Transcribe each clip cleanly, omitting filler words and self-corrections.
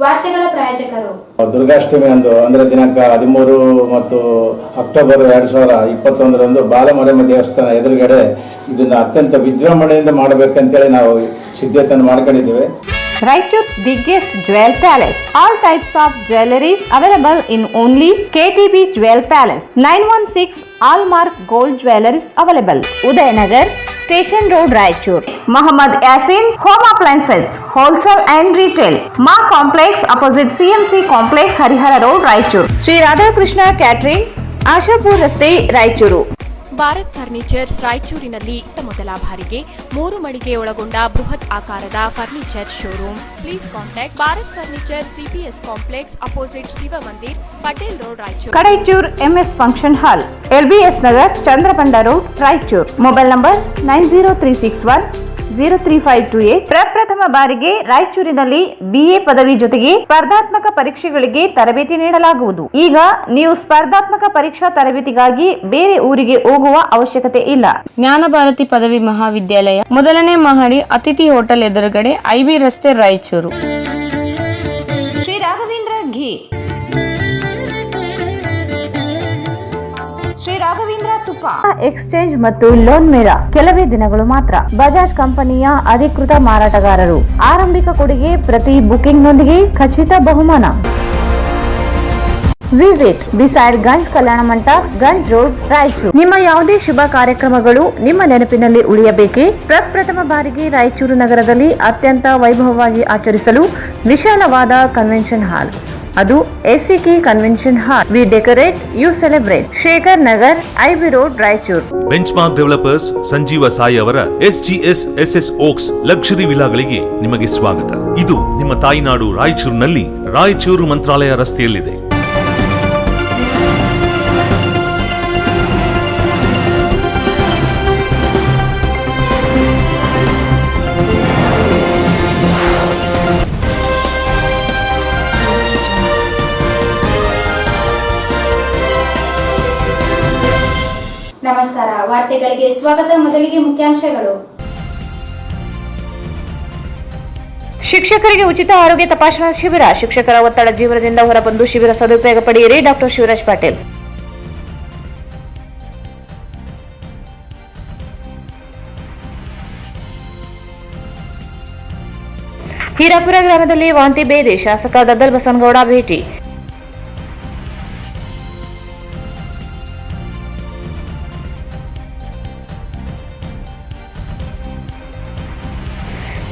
ವಾರ್ತೆಗಳ ಪ್ರಾಯೋಜಕರು ದುರ್ಗಾಷ್ಟಮಿ ಅಂದು ಅಂದರೆ ದಿನಾಂಕ 13 ಮತ್ತು ಅಕ್ಟೋಬರ್ 2021ರಂದು ಬಾಲಮರಮ್ಮ ದೇವಸ್ಥಾನ ಎದುರುಗಡೆ ಇದನ್ನು ಅತ್ಯಂತ ವಿಜೃಂಭಣೆಯಿಂದ ಮಾಡಬೇಕಂತೇಳಿ ನಾವು ಸಿದ್ಧತೆಯನ್ನು ಮಾಡ್ಕೊಂಡಿದ್ದೇವೆ. Raichur's biggest jewel palace. All types of jewelries available in only KTB Jewel Palace. 916 Allmark Gold Jewelries available. Udayanagar, Station Road, Raichur. Muhammad Yasin Home Appliances, Wholesale and Retail. Ma Complex opposite CMC Complex, Harihara Road, Raichur. Sri Radhakrishna Catering, Ashapur Raste, Raichuru. Bharat furnitures ರಾಯಚೂರಿನಲ್ಲಿ ಮೊದಲ ಬಾರಿಗೆ 3 ಮಳಿಗೆ ಒಳಗೊಂಡ ಬೃಹತ್ ಆಕಾರದ furniture showroom. Please contact Bharat furniture CPS complex opposite Shiva Mandir, Patel road, Raichur. Kadaichur MS function hall, LBS Nagar, Chandrabanda road, Raichur. Mobile number 9036103528. ಪ್ರಪ್ರಥಮ ಬಾರಿಗೆ ರಾಯಚೂರಿನಲ್ಲಿ ಬಿಎ ಪದವಿ ಜೊತೆಗೆ ಸ್ಪರ್ಧಾತ್ಮಕ ಪರೀಕ್ಷೆಗಳಿಗೆ ತರಬೇತಿ ನೀಡಲಾಗುವುದು. ಈಗ ನೀವು ಸ್ಪರ್ಧಾತ್ಮಕ ಪರೀಕ್ಷಾ ತರಬೇತಿಗಾಗಿ ಬೇರೆ ಊರಿಗೆ ಹೋಗುವ ಅವಶ್ಯಕತೆ ಇಲ್ಲ. ಜ್ಞಾನ ಭಾರತಿ ಪದವಿ ಮಹಾವಿದ್ಯಾಲಯ, ಮೊದಲನೇ ಮಹಡಿ, ಅತಿಥಿ ಹೋಟೆಲ್ ಎದುರುಗಡೆ, ಐಬಿ ರಸ್ತೆ, ರಾಯಚೂರು. ಶ್ರೀ ರಾಘವೇಂದ್ರ ಘೀ, ಶ್ರೀ ರಾಘವೇಂದ್ರ ತುಪ್ಪ ಎಕ್ಸ್ಚೇಂಜ್ ಮತ್ತು ಲೋನ್ ಮೇಳ ಕೆಲವೇ ದಿನಗಳು ಮಾತ್ರ. ಬಜಾಜ್ ಕಂಪನಿಯ ಅಧಿಕೃತ ಮಾರಾಟಗಾರರು. ಆರಂಭಿಕ ಕೊಡುಗೆ ಪ್ರತಿ ಬುಕಿಂಗ್ ನೊಂದಿಗೆ ಖಚಿತ ಬಹುಮಾನ. Visit beside Ganj Kalyana Mantapa, Ganj road, Raichur. ನಿಮ್ಮ ಯಾವುದೇ ಶುಭ ಕಾರ್ಯಕ್ರಮಗಳು ನಿಮ್ಮ ನೆನಪಿನಲ್ಲಿ ಉಳಿಯಬೇಕೆ? ಪ್ರಪ್ರಥಮ ಬಾರಿಗೆ ರಾಯಚೂರು ನಗರದಲ್ಲಿ ಅತ್ಯಂತ ವೈಭವವಾಗಿ ಆಚರಿಸಲು ವಿಶಾಲವಾದ ಕನ್ವೆನ್ಷನ್ ಹಾಲ್, ಅದು SCK convention hall. We decorate, you celebrate. Shekhar Nagar, IB road, Raichur. Benchmark developers Sanjeeva Sai ಅವರ ಎಸ್ಜಿಎಸ್ ಎಸ್ಎಸ್ ಓಕ್ಸ್ ಲಕ್ಸುರಿ ವಿಲಾಗಳಿಗೆ ನಿಮಗೆ ಸ್ವಾಗತ. ಇದು ನಿಮ್ಮ ತಾಯಿನಾಡು ರಾಯಚೂರಿನಲ್ಲಿ, ರಾಯಚೂರು ಮಂತ್ರಾಲಯ ರಸ್ತೆಯಲ್ಲಿದೆ. ನಮಸ್ಕಾರ, ವಾರ್ತೆಗಳಿಗೆ ಸ್ವಾಗತ. ಮೊದಲಿಗೆ ಮುಖ್ಯಾಂಶಗಳು. ಶಿಕ್ಷಕರಿಗೆ ಉಚಿತ ಆರೋಗ್ಯ ತಪಾಸಣಾ ಶಿಬಿರ. ಶಿಕ್ಷಕರ ಒತ್ತಡ ಜೀವನದಿಂದ ಹೊರಬಂದು ಶಿಬಿರ ಸದುಪಯೋಗ ಪಡೆಯಿರಿ. ಡಾಕ್ಟರ್ ಶಿವರಾಜ್ ಪಾಟೀಲ್. ಹೀರಾಪುರ ಗ್ರಾಮದಲ್ಲಿ ವಾಂತಿ ಭೇದಿ. ಶಾಸಕ ದದ್ದಲ್ ಬಸನಗೌಡ ಭೇಟಿ.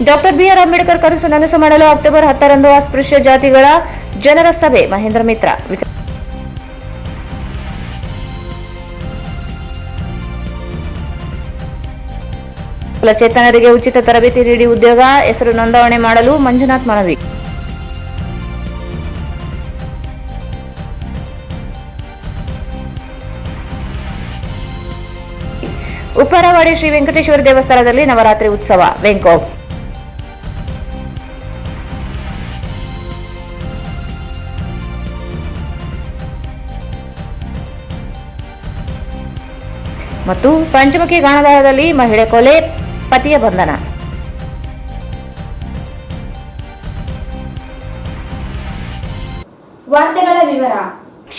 ಡಾಕ್ಟರ್ ಬಿಆರ್ ಅಂಬೇಡ್ಕರ್ ಕನಸು ನನಸು ಮಾಡಲು ಅಕ್ಟೋಬರ್ 10ರಂದು ಅಸ್ಪೃಶ್ಯ ಜಾತಿಗಳ ಜನರ ಸಭೆ. ಮಹೇಂದ್ರ ಮಿತ್ರ. ವಿಕಲಚೇತನರಿಗೆ ಉಚಿತ ತರಬೇತಿ ನೀಡಿ ಉದ್ಯೋಗ, ಹೆಸರು ನೋಂದಾವಣೆ ಮಾಡಲು ಮಂಜುನಾಥ್ ಮನವಿ. ಉಪ್ಪರವಾಡಿ ಶ್ರೀ ವೆಂಕಟೇಶ್ವರ ದೇವಸ್ಥಾನದಲ್ಲಿ ನವರಾತ್ರಿ ಉತ್ಸವ. ವೆಂಕೋಬ್. ಮತ್ತು ಪಂಚಮುಖಿ ಗಾಣದಾಳದಲ್ಲಿ ಮಹಿಳೆ ಕೊಲೆ, ಪತಿಯ ಬಂಧನ. ವಾರ್ತೆಗಳ ವಿವರ.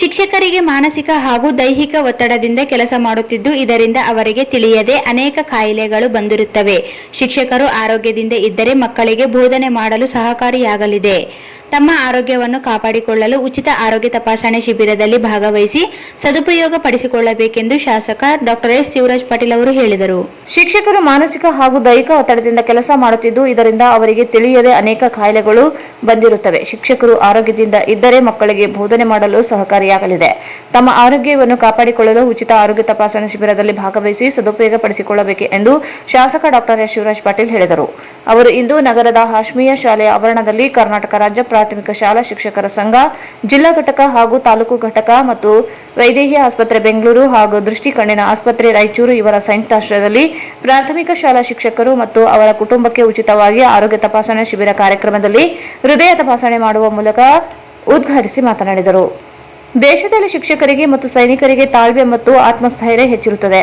ಶಿಕ್ಷಕರಿಗೆ ಮಾನಸಿಕ ಹಾಗೂ ದೈಹಿಕ ಒತ್ತಡದಿಂದ ಕೆಲಸ ಮಾಡುತ್ತಿದ್ದು, ಇದರಿಂದ ಅವರಿಗೆ ತಿಳಿಯದೆ ಅನೇಕ ಕಾಯಿಲೆಗಳು ಬಂದಿರುತ್ತವೆ. ಶಿಕ್ಷಕರು ಆರೋಗ್ಯದಿಂದ ಇದ್ದರೆ ಮಕ್ಕಳಿಗೆ ಬೋಧನೆ ಮಾಡಲು ಸಹಕಾರಿಯಾಗಲಿದೆ. ತಮ್ಮ ಆರೋಗ್ಯವನ್ನು ಕಾಪಾಡಿಕೊಳ್ಳಲು ಉಚಿತ ಆರೋಗ್ಯ ತಪಾಸಣೆ ಶಿಬಿರದಲ್ಲಿ ಭಾಗವಹಿಸಿ ಸದುಪಯೋಗ ಪಡಿಸಿಕೊಳ್ಳಬೇಕೆಂದು ಶಾಸಕ ಡಾಕ್ಟರ್ ಎಸ್ ಶಿವರಾಜ್ ಪಾಟೀಲ್ ಅವರು ಹೇಳಿದರು. ಶಿಕ್ಷಕರು ಮಾನಸಿಕ ಹಾಗೂ ದೈಹಿಕ ಒತ್ತಡದಿಂದ ಕೆಲಸ ಮಾಡುತ್ತಿದ್ದು, ಇದರಿಂದ ಅವರಿಗೆ ತಿಳಿಯದೆ ಅನೇಕ ಕಾಯಿಲೆಗಳು ಬಂದಿರುತ್ತವೆ. ಶಿಕ್ಷಕರು ಆರೋಗ್ಯದಿಂದ ಇದ್ದರೆ ಮಕ್ಕಳಿಗೆ ಬೋಧನೆ ಮಾಡಲು ಸಹಕಾರಿಯಾಗಲಿದೆ. ತಮ್ಮ ಆರೋಗ್ಯವನ್ನು ಕಾಪಾಡಿಕೊಳ್ಳಲು ಉಚಿತ ಆರೋಗ್ಯ ತಪಾಸಣೆ ಶಿಬಿರದಲ್ಲಿ ಭಾಗವಹಿಸಿ ಸದುಪಯೋಗ ಪಡಿಸಿಕೊಳ್ಳಬೇಕು ಎಂದು ಶಾಸಕ ಡಾಕ್ಟರ್ ಎಸ್ ಶಿವರಾಜ್ ಪಾಟೀಲ್ ಹೇಳಿದರು. ಅವರು ಇಂದು ನಗರದ ಹಾಶ್ಮಿಯ ಶಾಲೆಯ ಆವರಣದಲ್ಲಿ ಕರ್ನಾಟಕ ರಾಜ್ಯ ಪ್ರಾಥಮಿಕ ಶಾಲಾ ಶಿಕ್ಷಕರ ಸಂಘ, ಜಿಲ್ಲಾ ಘಟಕ ಹಾಗೂ ತಾಲೂಕು ಘಟಕ ಮತ್ತು ವೈದೇಹಿ ಆಸ್ಪತ್ರೆ ಬೆಂಗಳೂರು ಹಾಗೂ ದೃಷ್ಟಿ ಕಣ್ಣಿನ ಆಸ್ಪತ್ರೆ ರಾಯಚೂರು ಇವರ ಸಂಯುಕ್ತಾಶ್ರಯದಲ್ಲಿ ಪ್ರಾಥಮಿಕ ಶಾಲಾ ಶಿಕ್ಷಕರು ಮತ್ತು ಅವರ ಕುಟುಂಬಕ್ಕೆ ಉಚಿತವಾಗಿ ಆರೋಗ್ಯ ತಪಾಸಣೆ ಶಿಬಿರ ಕಾರ್ಯಕ್ರಮದಲ್ಲಿ ಹೃದಯ ತಪಾಸಣೆ ಮಾಡುವ ಮೂಲಕ ಉದ್ಘಾಟಿಸಿ ಮಾತನಾಡಿದರು. ದೇಶದಲ್ಲಿ ಶಿಕ್ಷಕರಿಗೆ ಮತ್ತು ಸೈನಿಕರಿಗೆ ತಾಳ್ಮೆ ಮತ್ತು ಆತ್ಮಸ್ಥೈರ್ಯ ಹೆಚ್ಚಿರುತ್ತದೆ.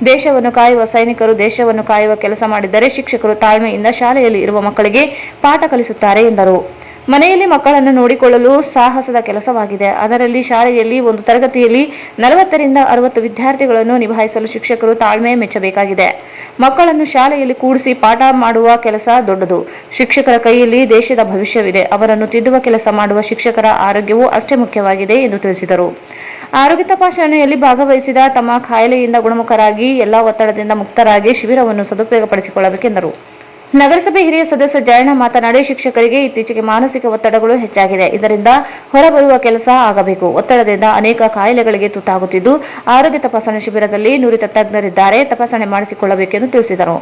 ದೇಶವನ್ನು ಕಾಯುವ ಸೈನಿಕರು ದೇಶವನ್ನು ಕಾಯುವ ಕೆಲಸ ಮಾಡಿದ್ದರೆ ಶಿಕ್ಷಕರು ತಾಳ್ಮೆಯಿಂದ ಶಾಲೆಯಲ್ಲಿ ಇರುವ ಮಕ್ಕಳಿಗೆ ಪಾಠ ಕಲಿಸುತ್ತಾರೆ ಎಂದರು. ಮನೆಯಲ್ಲಿ ಮಕ್ಕಳನ್ನು ನೋಡಿಕೊಳ್ಳಲು ಸಾಹಸದ ಕೆಲಸವಾಗಿದೆ. ಅದರಲ್ಲಿ ಶಾಲೆಯಲ್ಲಿ ಒಂದು ತರಗತಿಯಲ್ಲಿ 40 ರಿಂದ 60 ವಿದ್ಯಾರ್ಥಿಗಳನ್ನು ನಿಭಾಯಿಸಲು ಶಿಕ್ಷಕರು ತಾಳ್ಮೆ ಮೆಚ್ಚಬೇಕಾಗಿದೆ. ಮಕ್ಕಳನ್ನು ಶಾಲೆಯಲ್ಲಿ ಕೂಡಿಸಿ ಪಾಠ ಮಾಡುವ ಕೆಲಸ ದೊಡ್ಡದು. ಶಿಕ್ಷಕರ ಕೈಯಲ್ಲಿ ದೇಶದ ಭವಿಷ್ಯವಿದೆ. ಅವರನ್ನು ತಿದ್ದುವ ಕೆಲಸ ಮಾಡುವ ಶಿಕ್ಷಕರ ಆರೋಗ್ಯವೂ ಅಷ್ಟೇ ಮುಖ್ಯವಾಗಿದೆ ಎಂದು ತಿಳಿಸಿದರು. ಆರೋಗ್ಯ ತಪಾಸಣೆಯಲ್ಲಿ ಭಾಗವಹಿಸಿದ ತಮ್ಮ ಕಾಯಿಲೆಯಿಂದ ಗುಣಮುಖರಾಗಿ ಎಲ್ಲಾ ಒತ್ತಡದಿಂದ ಮುಕ್ತರಾಗಿ ಶಿಬಿರವನ್ನು ಸದುಪಯೋಗಪಡಿಸಿಕೊಳ್ಳಬೇಕೆಂದರು. ನಗರಸಭೆ ಹಿರಿಯ ಸದಸ್ಯ ಜಯಣ್ಣ ಮಾತನಾಡಿ, ಶಿಕ್ಷಕರಿಗೆ ಇತ್ತೀಚೆಗೆ ಮಾನಸಿಕ ಒತ್ತಡಗಳು ಹೆಚ್ಚಾಗಿದೆ. ಇದರಿಂದ ಹೊರಬರುವ ಕೆಲಸ ಆಗಬೇಕು. ಒತ್ತಡದಿಂದ ಅನೇಕ ಕಾಯಿಲೆಗಳಿಗೆ ತುತ್ತಾಗುತ್ತಿದ್ದು, ಆರೋಗ್ಯ ತಪಾಸಣೆ ಶಿಬಿರದಲ್ಲಿ ನುರಿತ ತಜ್ಞರಿದ್ದಾರೆ, ತಪಾಸಣೆ ಮಾಡಿಸಿಕೊಳ್ಳಬೇಕೆಂದು ತಿಳಿಸಿದರು.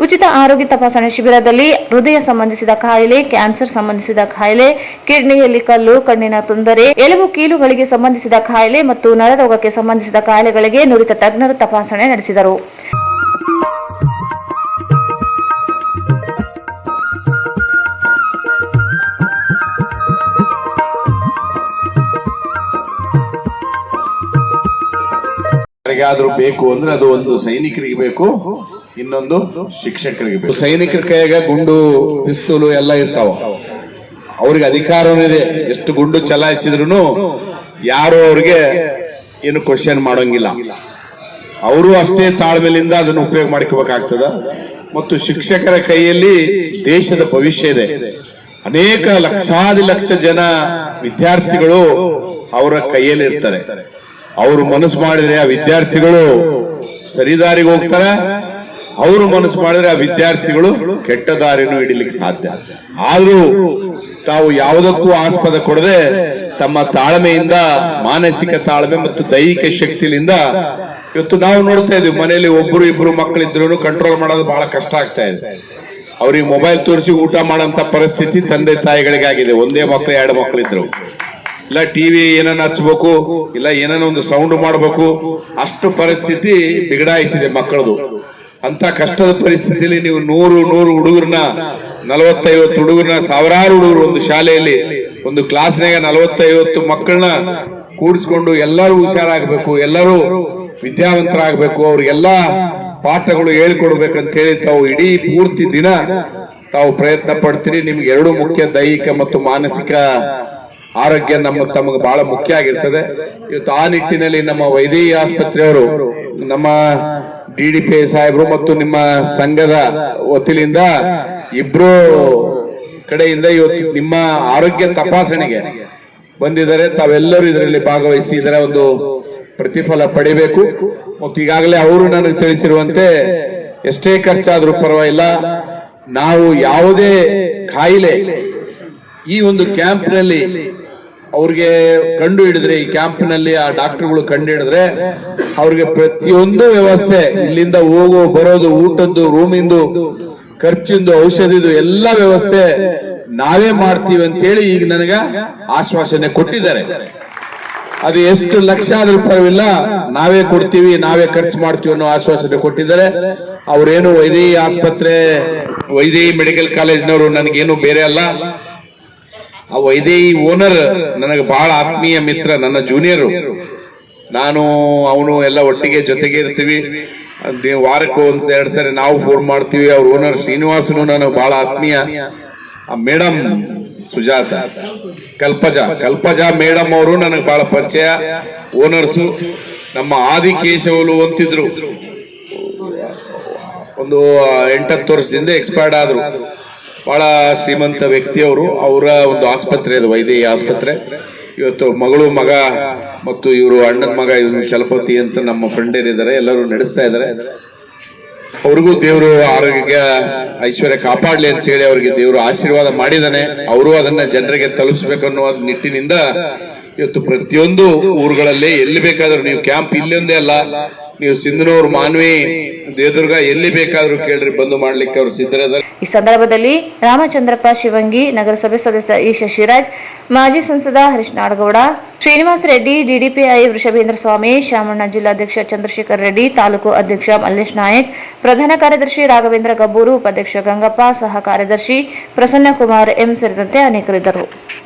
ಉಚಿತ ಆರೋಗ್ಯ ತಪಾಸಣೆ ಶಿಬಿರದಲ್ಲಿ ಹೃದಯ ಸಂಬಂಧಿಸಿದ ಕಾಯಿಲೆ, ಕ್ಯಾನ್ಸರ್ ಸಂಬಂಧಿಸಿದ ಕಾಯಿಲೆ, ಕಿಡ್ನಿಯಲ್ಲಿ ಕಲ್ಲು, ಕಣ್ಣಿನ ತೊಂದರೆ, ಎಲುಬು ಕೀಲುಗಳಿಗೆ ಸಂಬಂಧಿಸಿದ ಕಾಯಿಲೆ ಮತ್ತು ನರರೋಗಕ್ಕೆ ಸಂಬಂಧಿಸಿದ ಕಾಯಿಲೆಗಳಿಗೆ ನುರಿತ ತಜ್ಞರು ತಪಾಸಣೆ ನಡೆಸಿದರು. ಯಾರಿಗಾದ್ರೂ ಬೇಕು ಅಂದ್ರೆ ಅದು ಒಂದು ಸೈನಿಕರಿಗೆ ಬೇಕು, ಇನ್ನೊಂದು ಶಿಕ್ಷಕರಿಗೆ ಬೇಕು. ಸೈನಿಕರ ಕೈಯಾಗ ಗುಂಡು, ಪಿಸ್ತೂಲು ಎಲ್ಲ ಇರ್ತಾವ, ಅವ್ರಿಗೆ ಅಧಿಕಾರನೂ ಇದೆ. ಎಷ್ಟು ಗುಂಡು ಚಲಾಯಿಸಿದ್ರು ಯಾರು ಅವ್ರಿಗೆ ಏನು ಕ್ವಶನ್ ಮಾಡೋಂಗಿಲ್ಲ. ಅವರು ಅಷ್ಟೇ ತಾಳ್ಮೆಲಿಂದ ಅದನ್ನು ಉಪಯೋಗ ಮಾಡ್ಕೋಬೇಕಾಗ್ತದ. ಮತ್ತು ಶಿಕ್ಷಕರ ಕೈಯಲ್ಲಿ ದೇಶದ ಭವಿಷ್ಯ ಇದೆ. ಅನೇಕ ಲಕ್ಷ ಜನ ವಿದ್ಯಾರ್ಥಿಗಳು ಅವರ ಕೈಯಲ್ಲಿ ಇರ್ತಾರೆ. ಅವರು ಮನಸ್ಸು ಮಾಡಿದ್ರೆ ಆ ವಿದ್ಯಾರ್ಥಿಗಳು ಸರಿದಾರಿಗೆ ಹೋಗ್ತಾರೆ, ಅವರು ಮನಸ್ಸು ಮಾಡಿದ್ರೆ ಆ ವಿದ್ಯಾರ್ಥಿಗಳು ಕೆಟ್ಟ ದಾರಿನೂ ಹಿಡಿಲಿಕ್ಕೆ ಸಾಧ್ಯ. ಆದ್ರೂ ತಾವು ಯಾವುದಕ್ಕೂ ಆಸ್ಪದ ಕೊಡದೆ ತಮ್ಮ ತಾಳ್ಮೆಯಿಂದ, ಮಾನಸಿಕ ತಾಳ್ಮೆ ಮತ್ತು ದೈಹಿಕ ಶಕ್ತಿಯಿಂದ ಇವತ್ತು ನಾವು ನೋಡ್ತಾ ಇದ್ದೀವಿ, ಮನೆಯಲ್ಲಿ ಒಬ್ಬರು ಇಬ್ರು ಮಕ್ಕಳಿದ್ರು ಕಂಟ್ರೋಲ್ ಮಾಡೋದು ಬಹಳ ಕಷ್ಟ ಆಗ್ತಾ ಇದೆ. ಅವ್ರಿಗೆ ಮೊಬೈಲ್ ತೋರಿಸಿ ಊಟ ಮಾಡೋಂತ ಪರಿಸ್ಥಿತಿ ತಂದೆ ತಾಯಿಗಳಿಗಾಗಿದೆ. ಒಂದೇ ಮಕ್ಕಳು, 2 ಮಕ್ಕಳಿದ್ರು, ಇಲ್ಲ ಟಿವಿ ಏನನ್ನ ಹಚ್ಬೇಕು, ಇಲ್ಲ ಏನನ್ನ ಒಂದು ಸೌಂಡ್ ಮಾಡಬೇಕು, ಅಷ್ಟು ಪರಿಸ್ಥಿತಿ ಬಿಗಡಾಯಿಸಿದೆ ಮಕ್ಕಳದು. ಅಂತ ಕಷ್ಟದ ಪರಿಸ್ಥಿತಿಯಲ್ಲಿ ನೀವು 100 ಹುಡುಗರನ್ನ, 40-50 ಹುಡುಗರನ್ನ, ಸಾವಿರಾರು ಹುಡುಗರು ಒಂದು ಶಾಲೆಯಲ್ಲಿ, ಒಂದು ಕ್ಲಾಸ್ನಾಗ 40-50 ಮಕ್ಕಳನ್ನ ಕೂಡಿಸ್ಕೊಂಡು ಎಲ್ಲರೂ ಹುಷಾರಾಗಬೇಕು, ಎಲ್ಲರೂ ವಿದ್ಯಾವಂತರಾಗಬೇಕು, ಅವ್ರಿಗೆಲ್ಲಾ ಪಾಠಗಳು ಹೇಳಿಕೊಡ್ಬೇಕಂತ ಹೇಳಿ ತಾವು ಇಡೀ ಪೂರ್ತಿ ದಿನ ತಾವು ಪ್ರಯತ್ನ ಪಡ್ತೀರಿ. ನಿಮ್ಗೆ 2 ಮುಖ್ಯ, ದೈಹಿಕ ಮತ್ತು ಮಾನಸಿಕ ಆರೋಗ್ಯ ತಮಗೆ ಬಹಳ ಮುಖ್ಯ ಆಗಿರ್ತದೆ. ಇವತ್ತು ಆ ನಿಟ್ಟಿನಲ್ಲಿ ನಮ್ಮ ವೈದೇಹಿ ಆಸ್ಪತ್ರೆಯವರು, ನಮ್ಮ DDPI ಸಾಹೇಬರು ಮತ್ತು ನಿಮ್ಮ ಸಂಘದ ವತಿಯಿಂದ ಇಬ್ರು ಕಡೆಯಿಂದ ಇವತ್ತು ನಿಮ್ಮ ಆರೋಗ್ಯ ತಪಾಸಣೆಗೆ ಬಂದಿದ್ದಾರೆ. ತಾವೆಲ್ಲರೂ ಇದರಲ್ಲಿ ಭಾಗವಹಿಸಿ ಇದರ ಒಂದು ಪ್ರತಿಫಲ ಪಡಿಬೇಕು. ಮತ್ತು ಈಗಾಗಲೇ ಅವರು ನನಗೆ ತಿಳಿಸಿರುವಂತೆ ಎಷ್ಟೇ ಖರ್ಚಾದ್ರೂ ಪರವಾಗಿಲ್ಲ, ನಾವು ಯಾವುದೇ ಕಾಯಿಲೆ ಈ ಒಂದು ಕ್ಯಾಂಪ್ನಲ್ಲಿ ಅವ್ರಿಗೆ ಕಂಡು ಹಿಡಿದ್ರೆ, ಈ ಕ್ಯಾಂಪ್ನಲ್ಲಿ ಆ ಡಾಕ್ಟರ್ಗಳು ಕಂಡು ಹಿಡಿದ್ರೆ ಅವ್ರಿಗೆ ಪ್ರತಿಯೊಂದು ವ್ಯವಸ್ಥೆ, ಇಲ್ಲಿಂದ ಹೋಗೋ ಬರೋದು, ಊಟದ್ದು, ರೂಮಿಂದು, ಖರ್ಚಿಂದು, ಔಷಧಿದು ಎಲ್ಲ ವ್ಯವಸ್ಥೆ ನಾವೇ ಮಾಡ್ತೀವಿ ಅಂತೇಳಿ ಈಗ ನನಗ ಆಶ್ವಾಸನೆ ಕೊಟ್ಟಿದ್ದಾರೆ. ಅದು ಎಷ್ಟು ಲಕ್ಷ ಆದ್ರೂ ಪರವಾಗಿಲ್ಲ, ನಾವೇ ಕೊಡ್ತೀವಿ, ನಾವೇ ಖರ್ಚು ಮಾಡ್ತೀವಿ ಅನ್ನೋ ಆಶ್ವಾಸನೆ ಕೊಟ್ಟಿದ್ದಾರೆ. ಅವ್ರೇನು ವೈದೇಹಿ ಆಸ್ಪತ್ರೆ, ವೈದೇಹಿ ಮೆಡಿಕಲ್ ಕಾಲೇಜ್ನವರು ನನಗೇನು ಬೇರೆ ಅಲ್ಲ. ಆ ವೈದೇಹಿ ಓನರ್ ನನಗೆ ಬಹಳ ಆತ್ಮೀಯ ಮಿತ್ರ, ನನ್ನ ಜೂನಿಯರು. ನಾನು ಅವನು ಎಲ್ಲ ಒಟ್ಟಿಗೆ ಜೊತೆಗೆ ಇರ್ತೀವಿ. ವಾರಕ್ಕೆ 1-2 ಸರಿ ನಾವು ಫೋನ್ ಮಾಡ್ತೀವಿ. ಅವ್ರ ಓನರ್ ಶ್ರೀನಿವಾಸನು ನನಗೆ ಬಹಳ ಆತ್ಮೀಯ. ಆ ಮೇಡಮ್ ಸುಜಾತ, ಕಲ್ಪಜಾ ಮೇಡಮ್ ಅವರು ನನಗೆ ಬಹಳ ಪರಿಚಯ. ಓನರ್ಸು ನಮ್ಮ ಆದಿಕೇಶವಲು ಅಂತಿದ್ರು, ಒಂದು 8-10 ವರ್ಷದಿಂದ ಎಕ್ಸ್ಪೈರ್ಡ್ ಆದ್ರು. ಬಹಳ ಶ್ರೀಮಂತ ವ್ಯಕ್ತಿಯವರು. ಅವರ ಒಂದು ಆಸ್ಪತ್ರೆ ಅದು, ವೈದೇಹಿ ಆಸ್ಪತ್ರೆ. ಇವತ್ತು ಮಗಳು, ಮಗ ಮತ್ತು ಇವರು ಅಣ್ಣನ ಮಗ, ಇವ್ರು ಚಲಪತಿ ಅಂತ ನಮ್ಮ ಫ್ರೆಂಡ್ ಏನಿದ್ದಾರೆ, ಎಲ್ಲರೂ ನಡೆಸ್ತಾ ಇದ್ದಾರೆ. ಅವ್ರಿಗೂ ದೇವರು ಆರೋಗ್ಯ ಐಶ್ವರ್ಯ ಕಾಪಾಡ್ಲಿ ಅಂತ ಹೇಳಿ ಅವರಿಗೆ ದೇವರು ಆಶೀರ್ವಾದ ಮಾಡಿದಾನೆ. ಅವರು ಅದನ್ನ ಜನರಿಗೆ ತಲುಪಿಸ್ಬೇಕನ್ನೋ ನಿಟ್ಟಿನಿಂದ ಇವತ್ತು ಪ್ರತಿಯೊಂದು ಊರುಗಳಲ್ಲಿ ಎಲ್ಲಿ ಬೇಕಾದ್ರೂ ನೀವು ಕ್ಯಾಂಪ್, ಇಲ್ಲೊಂದೇ ಅಲ್ಲ, ನೀವು ಸಿಂಧನೂರು, ಮಾನ್ವಿ, ದೇದುರ್ಗ ಎಲ್ಲಿ ಬೇಕಾದ್ರೂ ಕೇಳ್ರಿ, ಬಂದು ಮಾಡ್ಲಿಕ್ಕೆ ಅವರು ಸಿದ್ಧರಿದ್ದಾರೆ. ಈ ಸಂದರ್ಭದಲ್ಲಿ ರಾಮಚಂದ್ರಪ್ಪ ಶಿವಂಗಿ, ನಗರಸಭೆ ಸದಸ್ಯ ಇ ಶಶಿರಾಜ್, ಮಾಜಿ ಸಂಸದ ಹರೀಶ್ ನಾಡಗೌಡ, ಶ್ರೀನಿವಾಸ್ ರೆಡ್ಡಿ, DDPI ವೃಷಭೇಂದ್ರ ಸ್ವಾಮಿ, ಶಾಮಣ್ಣ, ಜಿಲ್ಲಾಧ್ಯಕ್ಷ ಚಂದ್ರಶೇಖರ್ ರೆಡ್ಡಿ, ತಾಲೂಕು ಅಧ್ಯಕ್ಷ ಮಲ್ಲೇಶ್ ನಾಯಕ್, ಪ್ರಧಾನ ಕಾರ್ಯದರ್ಶಿ ರಾಘವೇಂದ್ರ ಗಬ್ಬೂರು, ಉಪಾಧ್ಯಕ್ಷ ಗಂಗಪ್ಪ, ಸಹ ಕಾರ್ಯದರ್ಶಿ ಪ್ರಸನ್ನ ಕುಮಾರ್ ಎಂ ಸೇರಿದಂತೆ ಅನೇಕರಿದ್ದರು.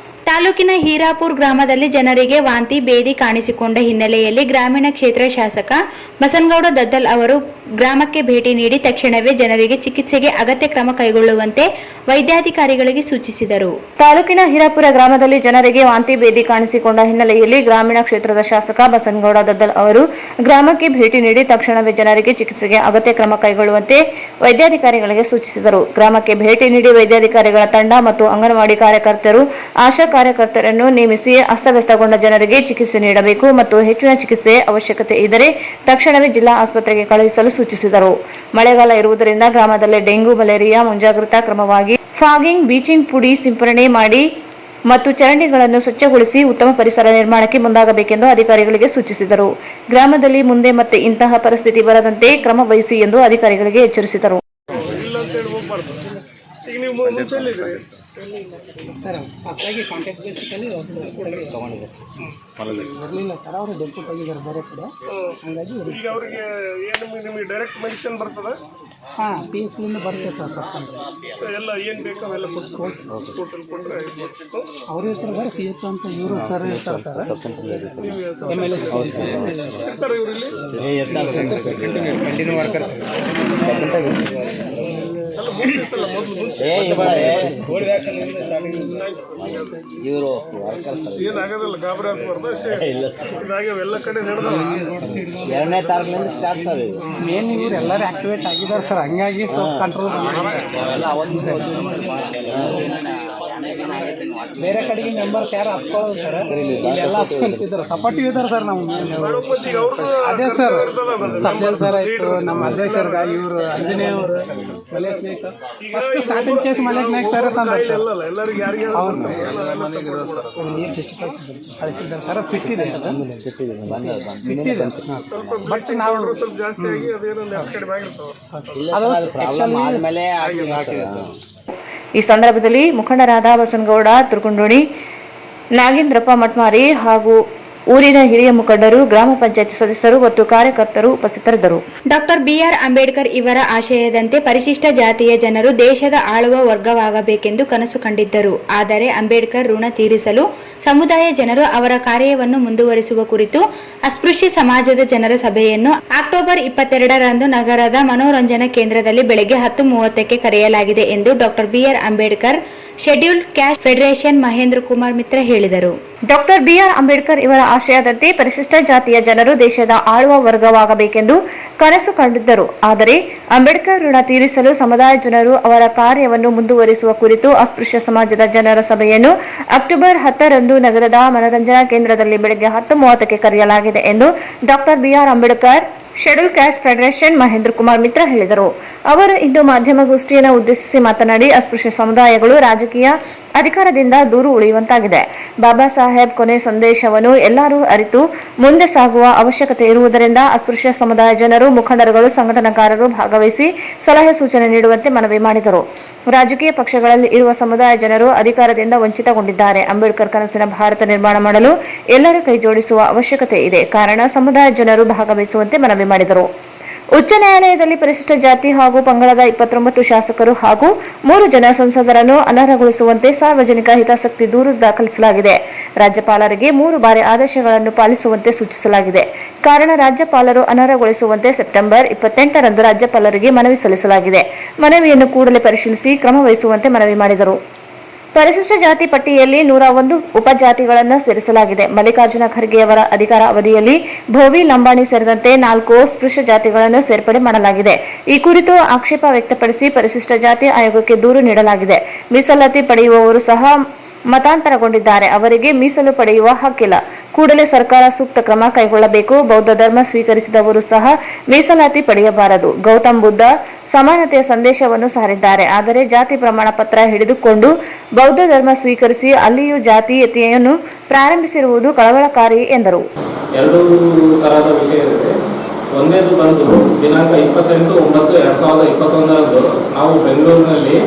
ತಾಲೂಕಿನ ಹೀರಾಪುರ ಗ್ರಾಮದಲ್ಲಿ ಜನರಿಗೆ ವಾಂತಿ ಭೇದಿ ಕಾಣಿಸಿಕೊಂಡ ಹಿನ್ನೆಲೆಯಲ್ಲಿ ಗ್ರಾಮೀಣ ಕ್ಷೇತ್ರ ಶಾಸಕ ಬಸನಗೌಡ ದದ್ದಲ್ ಅವರು ಗ್ರಾಮಕ್ಕೆ ಭೇಟಿ ನೀಡಿ ತಕ್ಷಣವೇ ಜನರಿಗೆ ಚಿಕಿತ್ಸೆಗೆ ಅಗತ್ಯ ಕ್ರಮ ಕೈಗೊಳ್ಳುವಂತೆ ವೈದ್ಯಾಧಿಕಾರಿಗಳಿಗೆ ಸೂಚಿಸಿದರು. ತಾಲೂಕಿನ ಹೀರಾಪುರ ಗ್ರಾಮದಲ್ಲಿ ಜನರಿಗೆ ವಾಂತಿ ಭೇದಿ ಕಾಣಿಸಿಕೊಂಡ ಹಿನ್ನೆಲೆಯಲ್ಲಿ ಗ್ರಾಮೀಣ ಕ್ಷೇತ್ರದ ಶಾಸಕ ಬಸನಗೌಡ ದದ್ದಲ್ ಅವರು ಗ್ರಾಮಕ್ಕೆ ಭೇಟಿ ನೀಡಿ ತಕ್ಷಣವೇ ಜನರಿಗೆ ಚಿಕಿತ್ಸೆಗೆ ಅಗತ್ಯ ಕ್ರಮ ಕೈಗೊಳ್ಳುವಂತೆ ವೈದ್ಯಾಧಿಕಾರಿಗಳಿಗೆ ಸೂಚಿಸಿದರು. ಗ್ರಾಮಕ್ಕೆ ಭೇಟಿ ನೀಡಿ ವೈದ್ಯಾಧಿಕಾರಿಗಳ ತಂಡ ಮತ್ತು ಅಂಗನವಾಡಿ ಕಾರ್ಯಕರ್ತರು, ಆಶಾ ಕಾರ್ಯಕರ್ತರನ್ನು ನೇಮಿಸಿ ಅಸ್ತವ್ಯಸ್ತಗೊಂಡ ಜನರಿಗೆ ಚಿಕಿತ್ಸೆ ನೀಡಬೇಕು ಮತ್ತು ಹೆಚ್ಚಿನ ಚಿಕಿತ್ಸೆ ಅವಶ್ಯಕತೆ ಇದ್ದರೆ ತಕ್ಷಣವೇ ಜಿಲ್ಲಾ ಆಸ್ಪತ್ರೆಗೆ ಕಳುಹಿಸಲು ಸೂಚಿಸಿದರು. ಮಳೆಗಾಲ ಇರುವುದರಿಂದ ಗ್ರಾಮದಲ್ಲಿ ಡೆಂಗು, ಮಲೇರಿಯಾ ಮುಂಜಾಗ್ರತಾ ಕ್ರಮವಾಗಿ ಫಾಗಿಂಗ್, ಬ್ಲೀಚಿಂಗ್ ಪುಡಿ ಸಿಂಪರಣೆ ಮಾಡಿ ಮತ್ತು ಚರಂಡಿಗಳನ್ನು ಸ್ವಚ್ಛಗೊಳಿಸಿ ಉತ್ತಮ ಪರಿಸರ ನಿರ್ಮಾಣಕ್ಕೆ ಮುಂದಾಗಬೇಕೆಂದು ಅಧಿಕಾರಿಗಳಿಗೆ ಸೂಚಿಸಿದರು. ಗ್ರಾಮದಲ್ಲಿ ಮುಂದೆ ಮತ್ತೆ ಇಂತಹ ಪರಿಸ್ಥಿತಿ ಬರದಂತೆ ಕ್ರಮ ವಹಿಸಿ ಎಂದು ಅಧಿಕಾರಿಗಳಿಗೆ ಎಚ್ಚರಿಸಿದರು. ಸರ್ ಫಸ್ಟಾಗಿ ಕಾಂಟ್ಯಾಕ್ಟ್ ಬೇಸಿಕಲ್ಲಿ ಬರಲಿಲ್ಲ ಸರ್, ಅವರು ಡೆಂಪು ತೆಗಿದ್ದಾರೆ ಬೇರೆ ಕಡೆ, ಹಾಗಾಗಿ ಈಗ ಅವರಿಗೆ ಏನು ನಿಮಗೆ ಡೈರೆಕ್ಟ್ ಮೆಡಿಸಿನ್ ಬರ್ತದೆ? ಹಾಂ, ಪಿ ಎಸ್ ಸಿಯಿಂದ ಬರುತ್ತೆ ಸರ್. ಎಲ್ಲ ಏನು ಬೇಕೋ ಅವೆಲ್ಲ ಟೋಟಲ್ ಕೊಟ್ಟರೆ ಅವರು ಇರ್ತಾರೆ. ಸಿ ಎಚ್ ಅಂತ ಇವರು ಸರ್ ಇರ್ತಾರೆ ಸರ್, ಎಮ್ ಎಲ್ ಎ ಇರ್ತಾರೆ. ಇವರಲ್ಲಿ ಕಂಟಿನ್ಯೂ ವರ್ಕರ್ ಇವರು ಏನಾಗೋದಿಲ್ಲ, ಗಾಬರಿ ಆಗ್ಬಾರ್ದು ಅಷ್ಟೇ. ಎಲ್ಲ ಕಡೆ ಎರಡನೇ ತಾರೀಕಿನಿಂದ ಸ್ಟಾರ್ಟ್ ಸರ್. ಮೇನ್ ಇವ್ರು ಎಲ್ಲರೂ ಆಕ್ಟಿವೇಟ್ ಆಗಿದ್ದಾರೆ ಸರ್, ಹಂಗಾಗಿ ಕಂಟ್ರೋಲ್ ಬೇರೆ ಕಡೆಗೆ ಮೆಂಬರ್ಸ್ ಯಾರು ಹಚ್ಕೊಳ್ಳೋದು ಸರ್, ಎಲ್ಲ ಹಚ್ಕೊಂತಿದ್ದಾರೆ, ಸಪೋರ್ಟಿವ್ ಇದ್ದಾರೆ ಸರ್. ನಮ್ಮ ಅದೇ ಸರ್ ಸಫ್ಜಲ್ ಸರ್ ಆಯಿತು, ನಮ್ಮ ಅಧ್ಯಕ್ಷರ್ಗ ಇವರು ಅಂಜನೇಯ ಅವರು, Mallesh Naik first starting case Mallesh Naik sir ನೀರು ಜಸ್ಟ್ ಕಳಿಸಿದ್ದಾರೆ ಸರ್. ಫಿಟ್ ಇದೆ ಬಟ್ ನಾವು ಸ್ವಲ್ಪ ಜಾಸ್ತಿ ಆಗಿ ಈ ಸಂದರ್ಭದಲ್ಲಿ ಮುಖಂಡರಾದ ಬಸನಗೌಡ ತುರ್ಕುಂಡೋಣಿ, ನಾಗೇಂದ್ರಪ್ಪ ಮಟ್ಮಾರಿ ಹಾಗೂ ಊರಿನ ಹಿರಿಯ ಮುಖಂಡರು, ಗ್ರಾಮ ಪಂಚಾಯತ್ ಸದಸ್ಯರು ಮತ್ತು ಕಾರ್ಯಕರ್ತರು ಉಪಸ್ಥಿತರಿದ್ದರು. ಡಾಕ್ಟರ್ ಬಿಆರ್ ಅಂಬೇಡ್ಕರ್ ಇವರ ಆಶಯದಂತೆ ಪರಿಶಿಷ್ಟ ಜಾತಿಯ ಜನರು ದೇಶದ ಆಳುವ ವರ್ಗವಾಗಬೇಕೆಂದು ಕನಸು ಕಂಡಿದ್ದರು. ಆದರೆ ಅಂಬೇಡ್ಕರ್ ಋಣ ತೀರಿಸಲು ಸಮುದಾಯ ಜನರು ಅವರ ಕಾರ್ಯವನ್ನು ಮುಂದುವರಿಸುವ ಕುರಿತು ಅಸ್ಪೃಶ್ಯ ಸಮಾಜದ ಜನರ ಸಭೆಯನ್ನು ಅಕ್ಟೋಬರ್ 22ರಂದು ನಗರದ ಮನೋರಂಜನಾ ಕೇಂದ್ರದಲ್ಲಿ ಬೆಳಗ್ಗೆ 10:30ಕ್ಕೆ ಕರೆಯಲಾಗಿದೆ ಎಂದು doctor BR Ambedkar scheduled caste federation Mahendra Kumar Mitra ಹೇಳಿದರು. ಡಾಕ್ಟರ್ ಬಿಆರ್ ಅಂಬೇಡ್ಕರ್ ಇವರ ಆಶಯದಂತೆ ಪರಿಶಿಷ್ಟ ಜಾತಿಯ ಜನರು ದೇಶದ ಆಳುವ ವರ್ಗವಾಗಬೇಕೆಂದು ಕನಸು ಕಂಡಿದ್ದರು. ಆದರೆ ಅಂಬೇಡ್ಕರ್ ಋಣ ತೀರಿಸಲು ಸಮುದಾಯ ಜನರು ಅವರ ಕಾರ್ಯವನ್ನು ಮುಂದುವರಿಸುವ ಕುರಿತು ಅಸ್ಪೃಶ್ಯ ಸಮಾಜದ ಜನರ ಸಭೆಯನ್ನು ಅಕ್ಟೋಬರ್ 10ರಂದು ನಗರದ ಮನೋರಂಜನಾ ಕೇಂದ್ರದಲ್ಲಿ ಬೆಳಗ್ಗೆ 10:30ಕ್ಕೆ ಕರೆಯಲಾಗಿದೆ ಎಂದು doctor BR Ambedkar schedule caste federation Mahendra Kumar Mitra ಹೇಳಿದರು. ಅವರು ಇಂದು ಮಾಧ್ಯಮಗೋಷ್ಠಿಯನ್ನು ಉದ್ದೇಶಿಸಿ ಮಾತನಾಡಿ, ಅಸ್ಪೃಶ್ಯ ಸಮುದಾಯಗಳು ರಾಜಕೀಯ ಅಧಿಕಾರದಿಂದ ದೂರ ಉಳಿಯುವಂತಾಗಿದೆ. ಬಾಬಾ ಸಾಹೇಬ್ ಕೊನೆ ಸಂದೇಶವನ್ನು ಎಲ್ಲರೂ ಅರಿತು ಮುಂದೆ ಸಾಗುವ ಅವಶ್ಯಕತೆ ಇರುವುದರಿಂದ ಅಸ್ಪೃಶ್ಯ ಸಮುದಾಯ ಜನರು, ಮುಖಂಡರುಗಳು, ಸಂಘಟನಾಕಾರರು ಭಾಗವಹಿಸಿ ಸಲಹೆ ಸೂಚನೆ ನೀಡುವಂತೆ ಮನವಿ ಮಾಡಿದರು. ರಾಜಕೀಯ ಪಕ್ಷಗಳಲ್ಲಿ ಇರುವ ಸಮುದಾಯ ಜನರು ಅಧಿಕಾರದಿಂದ ವಂಚಿತಗೊಂಡಿದ್ದಾರೆ. ಅಂಬೇಡ್ಕರ್ ಕನಸಿನ ಭಾರತ ನಿರ್ಮಾಣ ಮಾಡಲು ಎಲ್ಲರೂ ಕೈಜೋಡಿಸುವ ಅವಶ್ಯಕತೆ ಇದೆ. ಕಾರಣ ಸಮುದಾಯ ಜನರು ಭಾಗವಹಿಸುವಂತೆ ಮನವಿ ಮಾಡಿದರು. ಉಚ್ಚ ನ್ಯಾಯಾಲಯದಲ್ಲಿ ಪರಿಶಿಷ್ಟ ಜಾತಿ ಹಾಗೂ ಪಂಗಡದ 29 ಶಾಸಕರು ಹಾಗೂ 3 ಜನ ಸಂಸದರನ್ನು ಅನರ್ಹಗೊಳಿಸುವಂತೆ ಸಾರ್ವಜನಿಕ ಹಿತಾಸಕ್ತಿ ದೂರು ದಾಖಲಿಸಲಾಗಿದೆ. ರಾಜ್ಯಪಾಲರಿಗೆ 3 ಬಾರಿ ಆದೇಶಗಳನ್ನು ಪಾಲಿಸುವಂತೆ ಸೂಚಿಸಲಾಗಿದೆ. ಕಾರಣ ರಾಜ್ಯಪಾಲರು ಅನರ್ಹಗೊಳಿಸುವಂತೆ ಸೆಪ್ಟೆಂಬರ್ 28ರಂದು ರಾಜ್ಯಪಾಲರಿಗೆ ಮನವಿ ಸಲ್ಲಿಸಲಾಗಿದೆ. ಮನವಿಯನ್ನು ಕೂಡಲೇ ಪರಿಶೀಲಿಸಿ ಕ್ರಮ ವಹಿಸುವಂತೆ ಮನವಿ ಮಾಡಿದರು. ಪರಿಶಿಷ್ಟ ಜಾತಿ ಪಟ್ಟಿಯಲ್ಲಿ 101 ಉಪಜಾತಿಗಳನ್ನು ಸೇರಿಸಲಾಗಿದೆ. ಮಲ್ಲಿಕಾರ್ಜುನ ಖರ್ಗೆಯವರ ಅಧಿಕಾರ ಅವಧಿಯಲ್ಲಿ ಭೋವಿ, ಲಂಬಾಣಿ ಸೇರಿದಂತೆ 4 ಅಸ್ಪೃಶ್ಯ ಜಾತಿಗಳನ್ನು ಸೇರ್ಪಡೆ ಮಾಡಲಾಗಿದೆ. ಈ ಕುರಿತು ಆಕ್ಷೇಪ ವ್ಯಕ್ತಪಡಿಸಿ ಪರಿಶಿಷ್ಟ ಜಾತಿ ಆಯೋಗಕ್ಕೆ ದೂರು ನೀಡಲಾಗಿದೆ. ಮೀಸಲಾತಿ ಪಡೆಯುವವರು ಸಹ ಮತಾಂತರಗೊಂಡಿದ್ದಾರೆ. ಅವರಿಗೆ ಮೀಸಲು ಪಡೆಯುವ ಹಕ್ಕಿಲ್ಲ. ಕೂಡಲೇ ಸರ್ಕಾರ ಸೂಕ್ತ ಕ್ರಮ ಕೈಗೊಳ್ಳಬೇಕು. ಬೌದ್ಧ ಧರ್ಮ ಸ್ವೀಕರಿಸಿದವರು ಸಹ ಮೀಸಲಾತಿ ಪಡೆಯಬಾರದು. ಗೌತಮ್ ಬುದ್ಧ ಸಮಾನತೆಯ ಸಂದೇಶವನ್ನು ಸಾರಿದ್ದಾರೆ. ಆದರೆ ಜಾತಿ ಪ್ರಮಾಣ ಪತ್ರ ಹಿಡಿದುಕೊಂಡು ಬೌದ್ಧ ಧರ್ಮ ಸ್ವೀಕರಿಸಿ ಅಲ್ಲಿಯೂ ಜಾತೀಯತೆಯನ್ನು ಪ್ರಾರಂಭಿಸಿರುವುದು ಕಳವಳಕಾರಿ ಎಂದರು. ಎರಡು ತರಹದ ವಿಷಯ ಇದೆ. ಒಂದೇದು ಬಂದು ದಿನಾಂಕ 28/9/2021ರಂದು ನಾವು ಬೆಂಗಳೂರಿನಲ್ಲಿ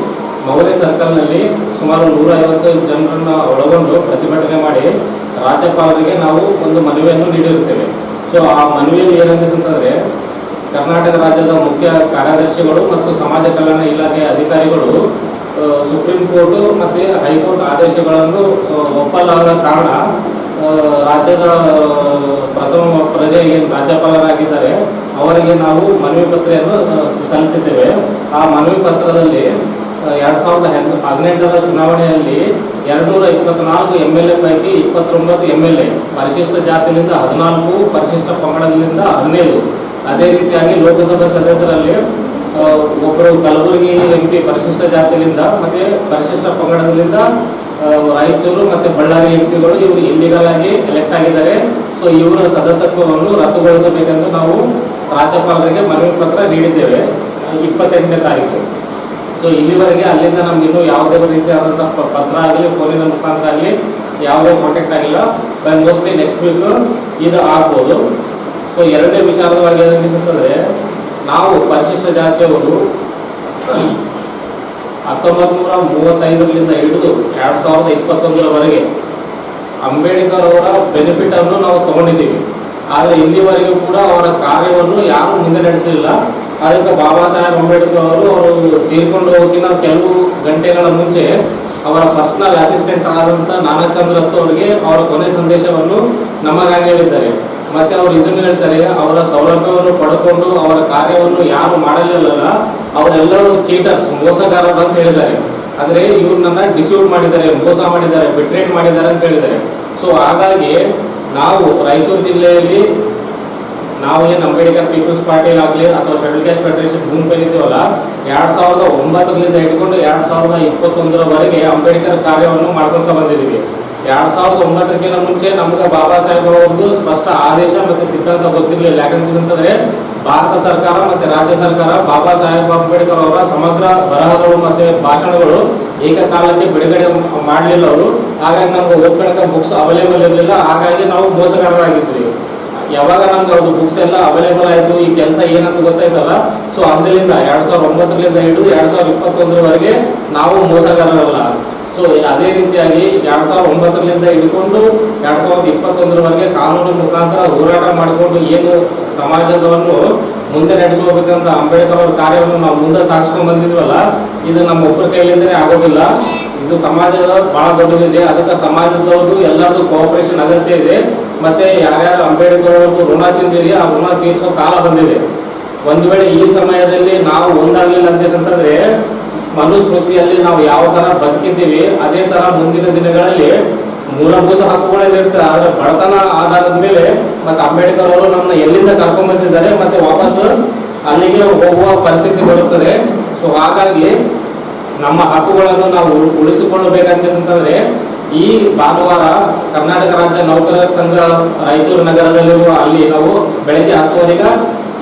ಮೌಲ್ಯ ಸರ್ಕಲ್ನಲ್ಲಿ ಸುಮಾರು 150 ಜನರನ್ನ ಒಳಗೊಂಡು ಪ್ರತಿಭಟನೆ ಮಾಡಿ ರಾಜ್ಯಪಾಲರಿಗೆ ನಾವು ಒಂದು ಮನವಿಯನ್ನು ನೀಡಿರುತ್ತೇವೆ. ಸೊ ಆ ಮನವಿಯಲ್ಲಿ ಏನಂತಂದರೆ, ಕರ್ನಾಟಕ ರಾಜ್ಯದ ಮುಖ್ಯ ಕಾರ್ಯದರ್ಶಿಗಳು ಮತ್ತು ಸಮಾಜ ಕಲ್ಯಾಣ ಇಲಾಖೆಯ ಅಧಿಕಾರಿಗಳು ಸುಪ್ರೀಂ ಕೋರ್ಟ್ ಮತ್ತು ಹೈಕೋರ್ಟ್ ಆದೇಶಗಳನ್ನು ಒಪ್ಪಲಾದ ಕಾರಣ ರಾಜ್ಯದ ಪ್ರಥಮ ಪ್ರಜೆ ಏನು ರಾಜ್ಯಪಾಲರಾಗಿದ್ದಾರೆ ಅವರಿಗೆ ನಾವು ಮನವಿ ಪತ್ರೆಯನ್ನು ಸಲ್ಲಿಸಿದ್ದೇವೆ. ಆ ಮನವಿ ಪತ್ರದಲ್ಲಿ 2018ರ ಚುನಾವಣೆಯಲ್ಲಿ 224 MLA ಪೈಕಿ 29 MLA, ಪರಿಶಿಷ್ಟ ಜಾತಿಯಿಂದ 14, ಪರಿಶಿಷ್ಟ ಪಂಗಡದಿಂದ 15. ಅದೇ ರೀತಿಯಾಗಿ ಲೋಕಸಭಾ ಸದಸ್ಯರಲ್ಲಿ ಒಬ್ಬರು ಕಲಬುರಗಿ MP ಪರಿಶಿಷ್ಟ ಜಾತಿಯಿಂದ ಮತ್ತೆ ಪರಿಶಿಷ್ಟ ಪಂಗಡದಿಂದ ರಾಯಚೂರು ಮತ್ತೆ ಬಳ್ಳಾರಿ MP-ಗಳು ಇವರು ಇಲ್ಲಿಗಲ್ ಆಗಿ ಎಲೆಕ್ಟ್ ಆಗಿದ್ದಾರೆ. ಸೊ ಇವರ ಸದಸ್ಯತ್ವವನ್ನು ರದ್ದುಗೊಳಿಸಬೇಕೆಂದು ನಾವು ರಾಜ್ಯಪಾಲರಿಗೆ ಮನವಿ ಪತ್ರ ನೀಡಿದ್ದೇವೆ 28ನೇ ತಾರೀಕು. ಸೊ ಇಲ್ಲಿವರೆಗೆ ಅಲ್ಲಿಂದ ನಮ್ಗೆ ಇನ್ನೂ ಯಾವುದೇ ರೀತಿಯಾದಂತಹ ಪತ್ರ ಆಗಲಿ ಫೋನಿನ ಮುಖಾಂತರ ಆಗಲಿ ಯಾವುದೇ ಕಾಂಟ್ಯಾಕ್ಟ್ ಆಗಿಲ್ಲ. ಮೋಸ್ಟ್ಲಿ ನೆಕ್ಸ್ಟ್ ವೀಕ್ ಇದು ಆಗ್ಬೋದು. ಸೊ ಎರಡನೇ ವಿಚಾರವಾಗಿ ಏನಂತಂದ್ರೆ, ನಾವು ಪರಿಶಿಷ್ಟ ಜಾತಿಯವರು 1935ರಿಂದ ಹಿಡಿದು 2021ರವರೆಗೆ ಅಂಬೇಡ್ಕರ್ ಅವರ ಬೆನಿಫಿಟ್ ಅನ್ನು ನಾವು ತಗೊಂಡಿದ್ದೀವಿ. ಆದರೆ ಇಲ್ಲಿವರೆಗೂ ಕೂಡ ಅವರ ಕಾರ್ಯವನ್ನು ಯಾರು ಮುಂದೆ ನಡೆಸಲಿಲ್ಲ. ಅದಕ್ಕೆ ಬಾಬಾ ಸಾಹೇಬ್ ಅಂಬೇಡ್ಕರ್ ಅವರು ತೀರ್ಕೊಂಡು ಹೋಗಿನ ಕೆಲವು ಗಂಟೆಗಳ ಮುಂಚೆ ಅವರ ಪರ್ಸನಲ್ ಅಸಿಸ್ಟೆಂಟ್ ಆದಂತ ನಾನಕ್ ಚಂದ್ರತ್ ಅವರಿಗೆ ಅವರ ಕೊನೆ ಸಂದೇಶವನ್ನು ನಮಗಾಗಿ ಹೇಳಿದ್ದಾರೆ. ಮತ್ತೆ ಅವರು ಇದನ್ನು ಹೇಳ್ತಾರೆ, ಅವರ ಸೌಲಭ್ಯವನ್ನು ಪಡ್ಕೊಂಡು ಅವರ ಕಾರ್ಯವನ್ನು ಯಾರು ಮಾಡಲಿಲ್ಲ ಅವರೆಲ್ಲರೂ ಚೀಟರ್ಸ್, ಮೋಸಗಾರರು ಅಂತ ಹೇಳಿದ್ದಾರೆ. ಅಂದ್ರೆ ಇವ್ರು ನನ್ನ ಡಿಸ್ಯೂಟ್ ಮಾಡಿದ್ದಾರೆ, ಮೋಸ ಮಾಡಿದ್ದಾರೆ, ಬಿಟ್ರೇಟ್ ಮಾಡಿದ್ದಾರೆ ಅಂತ ಹೇಳಿದ್ದಾರೆ. ಸೊ ಹಾಗಾಗಿ ನಾವು ರಾಯಚೂರು ಜಿಲ್ಲೆಯಲ್ಲಿ ನಾವು ಏನು ಅಂಬೇಡ್ಕರ್ ಪೀಪಲ್ಸ್ ಪಾರ್ಟಿ ಆಗಲಿ ಅಥವಾ ಶೆಡ್ಯೂಲ್ ಕ್ಯಾಸ್ಟ್ ಫೆಡರೇಷನ್ ಗುಂಪಿನಿದ್ದೀವಲ್ಲ, 2009ರಿಂದ ಹಿಡ್ಕೊಂಡು 2021ರವರೆಗೆ ಅಂಬೇಡ್ಕರ್ ಕಾರ್ಯವನ್ನು ಮಾಡ್ಕೊಂತ ಬಂದಿದ್ದೀವಿ. 2009ಕ್ಕಿಂತ ಮುಂಚೆ ನಮ್ಗೆ ಬಾಬಾ ಸಾಹೇಬ್ ಅವರದ್ದು ಸ್ಪಷ್ಟ ಆದೇಶ ಮತ್ತೆ ಸಿದ್ಧಾಂತ ಗೊತ್ತಿರಲಿಲ್ಲ. ಯಾಕಂತಂದ್ರೆ ಭಾರತ ಸರ್ಕಾರ ಮತ್ತೆ ರಾಜ್ಯ ಸರ್ಕಾರ ಬಾಬಾ ಸಾಹೇಬ್ ಅಂಬೇಡ್ಕರ್ ಅವರ ಸಮಗ್ರ ಬರಹಗಳು ಮತ್ತೆ ಭಾಷಣಗಳು ಏಕಕಾಲಕ್ಕೆ ಬಿಡುಗಡೆ ಮಾಡಲಿಲ್ಲ ಅವರು. ಹಾಗಾಗಿ ನಮ್ಗೆ ಓದ್ಕೊಳಕ್ಕೆ ಬುಕ್ಸ್ ಅವೈಲೇಬಲ್ ಇರಲಿಲ್ಲ. ಹಾಗಾಗಿ ನಾವು ಮೋಸಗಾರರಾಗಿದ್ವಿ. ಯಾವಾಗ ನಮ್ಗೆ ಅದು ಬುಕ್ಸ್ ಎಲ್ಲ ಅವೈಲೇಬಲ್ ಆಯಿತು, ಈ ಕೆಲಸ ಏನಂತ ಗೊತ್ತಾಯ್ತಲ್ಲ, ಸೊ ಅದರಿಂದ 2009ರಿಂದ ಹಿಡಿದು 2021ರವರೆಗೆ ನಾವು ಮೋಸಗಾರರಲ್ಲ. ಸೊ ಅದೇ ರೀತಿಯಾಗಿ 2009ರಿಂದ ಹಿಡ್ಕೊಂಡು 2021ರವರೆಗೆ ಕಾನೂನು ಮುಖಾಂತರ ಹೋರಾಟ ಮಾಡಿಕೊಂಡು ಏನು ಸಮಾಜವನ್ನು ಮುಂದೆ ನಡೆಸೋಬೇಕಂತ ಅಂಬೇಡ್ಕರ್ ಅವರ ಕಾರ್ಯವನ್ನು ನಾವು ಮುಂದೆ ಸಾಗಿಸ್ಕೊಂಡು ಬಂದಿದ್ವಲ್ಲ, ಇದು ನಮ್ಮ ಒಬ್ಬರ ಕೈಲಿಂದನೇ ಆಗೋದಿಲ್ಲ. ಇದು ಸಮಾಜದ ಬಹಳ ದೊಡ್ಡದಿದೆ. ಅದಕ್ಕೆ ಸಮಾಜದವ್ರದ್ದು ಎಲ್ಲರದ್ದು ಕೋಆಪರೇಷನ್ ಅಗತ್ಯ ಇದೆ. ಮತ್ತೆ ಯಾರ್ಯಾರು ಅಂಬೇಡ್ಕರ್ ಅವ್ರದ್ದು ಋಣ ತಿಂದಿರಿ, ಆ ಋಣ ತೀರ್ಸೋ ಕಾಲ ಬಂದಿದೆ. ಒಂದು ವೇಳೆ ಈ ಸಮಯದಲ್ಲಿ ನಾವು ಒಂದಾಗಲಿಲ್ಲ ಅಂತಂದ್ರೆ ಮನುಸ್ಮೃತಿಯಲ್ಲಿ ನಾವು ಯಾವ ತರ ಬದುಕಿದ್ದೀವಿ ಅದೇ ತರ ಮುಂದಿನ ದಿನಗಳಲ್ಲಿ ಮೂಲಭೂತ ಹಕ್ಕುಗಳೇನಿರ್ತದೆ. ಆದ್ರೆ ಬಡತನ ಆಧಾರದ ಮೇಲೆ ಮತ್ತೆ ಅಂಬೇಡ್ಕರ್ ಅವರು ನಮ್ಮನ್ನ ಎಲ್ಲಿಂದ ಕರ್ಕೊಂಡ್ ಬಂದಿದ್ದಾರೆ ಮತ್ತೆ ವಾಪಸ್ ಅಲ್ಲಿಗೆ ಹೋಗುವ ಪರಿಸ್ಥಿತಿ ಬರುತ್ತದೆ. ಸೊ ಹಾಗಾಗಿ ನಮ್ಮ ಹಕ್ಕುಗಳನ್ನು ನಾವು ಉಳಿಸಿಕೊಳ್ಳಬೇಕಂತಂದ್ರೆ ಈ ಭಾನುವಾರ ಕರ್ನಾಟಕ ರಾಜ್ಯ ನೌಕರರ ಸಂಘ ರಾಯಚೂರು ನಗರದಲ್ಲಿರುವ ಅಲ್ಲಿ ನಾವು ಬೆಳಗ್ಗೆ 10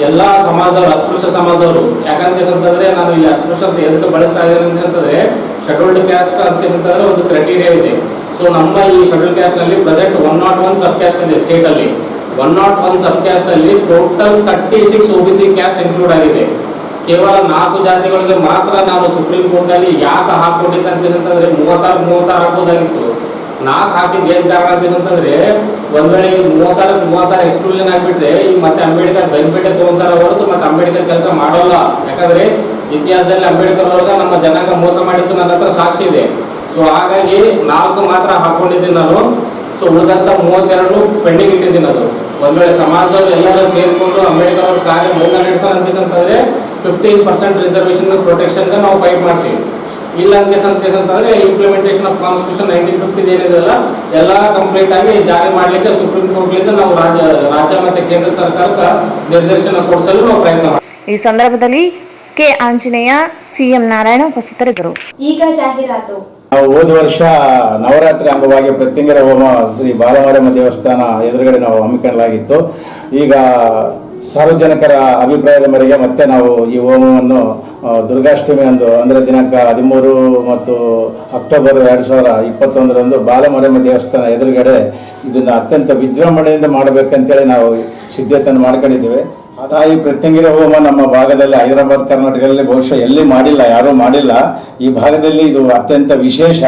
ಎಲ್ಲಾ ಸಮಾಜದವರು, ಅಸ್ಪೃಶ್ಯ ಸಮಾಜದವರು, ಯಾಕಂತಂದ್ರೆ ನಾನು ಇಲ್ಲಿ ಅಸ್ಪೃಶ್ಯ ಅಂತ ಎದಕ್ಕೆ ಬಳಸ್ತಾ ಇದ್ದೇನೆ ಅಂತಂದ್ರೆ ಶೆಡ್ಯೂಲ್ಡ್ ಕ್ಯಾಸ್ಟ್ ಅಂತಂದ್ರೆ ಒಂದು ಕ್ರೈಟೀರಿಯಾ ಇದೆ. ಸೊ ನಮ್ಮ ಈ ಶೆಡ್ಯೂಲ್ ಕ್ಯಾಸ್ಟ್ ನಲ್ಲಿ ಪ್ರೆಸೆಂಟ್ 101 ಸಬ್ ಕ್ಯಾಸ್ಟ್ ಇದೆ ಸ್ಟೇಟ್ ಅಲ್ಲಿ. 101 ಸಬ್ ಕ್ಯಾಸ್ಟ್ ಅಲ್ಲಿ ಟೋಟಲ್ 36 OBC ಕ್ಯಾಸ್ಟ್ ಇನ್ಕ್ಲೂಡ್ ಆಗಿದೆ. ಕೇವಲ 4 ಜಾತಿಗಳಿಗೆ ಮಾತ್ರ ನಾನು ಸುಪ್ರೀಂ ಕೋರ್ಟ್ ನಲ್ಲಿ ಯಾಕೆ ಹಾಕೊಂಡಿದ್ದೆ ಅಂತಂದ್ರೆ 36 ಹಾಕೋದಾಗಿತ್ತು. 4 ಹಾಕಿದ್ ಏನ್ ಕಾರಣ ಅಂತಂದ್ರೆ ಒಂದ್ ವೇಳೆ 36 ಎಕ್ಸ್ಕ್ಲೂಷನ್ ಆಗ್ಬಿಟ್ರೆ ಈ ಮತ್ತೆ ಅಂಬೇಡ್ಕರ್ ಬೆನಿಫಿಟ್ ತಗೊಂತಾರ ಹೊರತು ಮತ್ತೆ ಅಂಬೇಡ್ಕರ್ ಕೆಲಸ ಮಾಡೋಲ್ಲ. ಯಾಕಂದ್ರೆ ಇತಿಹಾಸದಲ್ಲಿ ಅಂಬೇಡ್ಕರ್ ಅವ್ರಿಗೆ ನಮ್ಮ ಜನಾಂಗ ಮೋಸ ಮಾಡಿದ್ದು ನನ್ನ ಹತ್ರ ಸಾಕ್ಷಿ ಇದೆ. ಸೊ ಹಾಗಾಗಿ 4 ಮಾತ್ರ ಹಾಕೊಂಡಿದ್ದೀನಿ ನಾನು. ಸೊ ಉಳಿದಂತ 32 ಪೆಂಡಿಂಗ್ ಇಟ್ಟಿದ್ದೀನಿ. ಅದು ಒಂದ್ ವೇಳೆ ಸಮಾಜದವರು ಎಲ್ಲರೂ ಸೇರ್ಕೊಂಡು ಅಂಬೇಡ್ಕರ್ ಅವ್ರ ಕಾರ್ಯ ಮುಂದೆ ನಡೆಸೋದಂತಂದ್ರೆ 15% ರಿಸರ್ವೇಶನ್ ಪ್ರೊಟೆಕ್ಷನ್ ನಾವು ಫೈಟ್ ಮಾಡ್ತೀವಿ. ಇಲ್ಲ ಅಂತಂದ್ರೆ ಇಂಪ್ಲಿಮೆಂಟೇಷನ್ ಆಫ್ ಕಾನ್ಸ್ಟಿಟ್ಯೂಷನ್ 1950 ಏನಿದೆಲ್ಲ ಎಲ್ಲ ಕಂಪ್ಲೀಟ್ ಆಗಿ ಜಾರಿ ಮಾಡ್ಲಿಕ್ಕೆ ಸುಪ್ರೀಂ ಕೋರ್ಟ್ ನಾವು ರಾಜ್ಯ ಮತ್ತೆ ಕೇಂದ್ರ ಸರ್ಕಾರಕ್ಕೆ ನಿರ್ದೇಶನ ಕೊಡಿಸಲು ನಾವು ಪ್ರಯತ್ನ ಮಾಡ್ತೀವಿ. ಈ ಸಂದರ್ಭದಲ್ಲಿ ಕೆ ಆಂಜನೇಯ, ಸಿಎಂ ನಾರಾಯಣ ಉಪಸ್ಥಿತರಿದ್ದರು. ಈಗ ಜಾಹೀರಾತು. ನಾವು ಹೋದ ವರ್ಷ ನವರಾತ್ರಿ ಅಂಗವಾಗಿ ಪ್ರತ್ಯಂಗರ ಹೋಮ ಶ್ರೀ ಬಾಲಮಾರಮ್ಮ ದೇವಸ್ಥಾನ ಎದುರುಗಡೆ ನಾವು ಹಮ್ಮಿಕೊಳ್ಳಲಾಗಿತ್ತು. ಈಗ ಸಾರ್ವಜನಿಕರ ಅಭಿಪ್ರಾಯದ ಮೇರೆಗೆ ಮತ್ತೆ ನಾವು ಈ ಹೋಮವನ್ನು ದುರ್ಗಾಷ್ಟಮಿ ಅಂದು ಅಂದರೆ ದಿನಾಂಕ 13 ಮತ್ತು ಅಕ್ಟೋಬರ್ 2021ರಂದು ಬಾಲಮಾರಮ್ಮ ದೇವಸ್ಥಾನ ಎದುರುಗಡೆ ಇದನ್ನು ಅತ್ಯಂತ ವಿಜೃಂಭಣೆಯಿಂದ ಮಾಡಬೇಕಂತೇಳಿ ನಾವು ಸಿದ್ಧತೆಯನ್ನು ಮಾಡ್ಕೊಂಡಿದ್ದೇವೆ. ಈ ಪ್ರತ್ಯಂಗಿರ ಹೋಮ ನಮ್ಮ ಭಾಗದಲ್ಲಿ ಹೈದರಾಬಾದ್ ಕರ್ನಾಟಕದಲ್ಲಿ ಬಹುಶಃ ಎಲ್ಲಿ ಮಾಡಿಲ್ಲ, ಯಾರೂ ಮಾಡಿಲ್ಲ. ಈ ಭಾಗದಲ್ಲಿ ಇದು ಅತ್ಯಂತ ವಿಶೇಷ.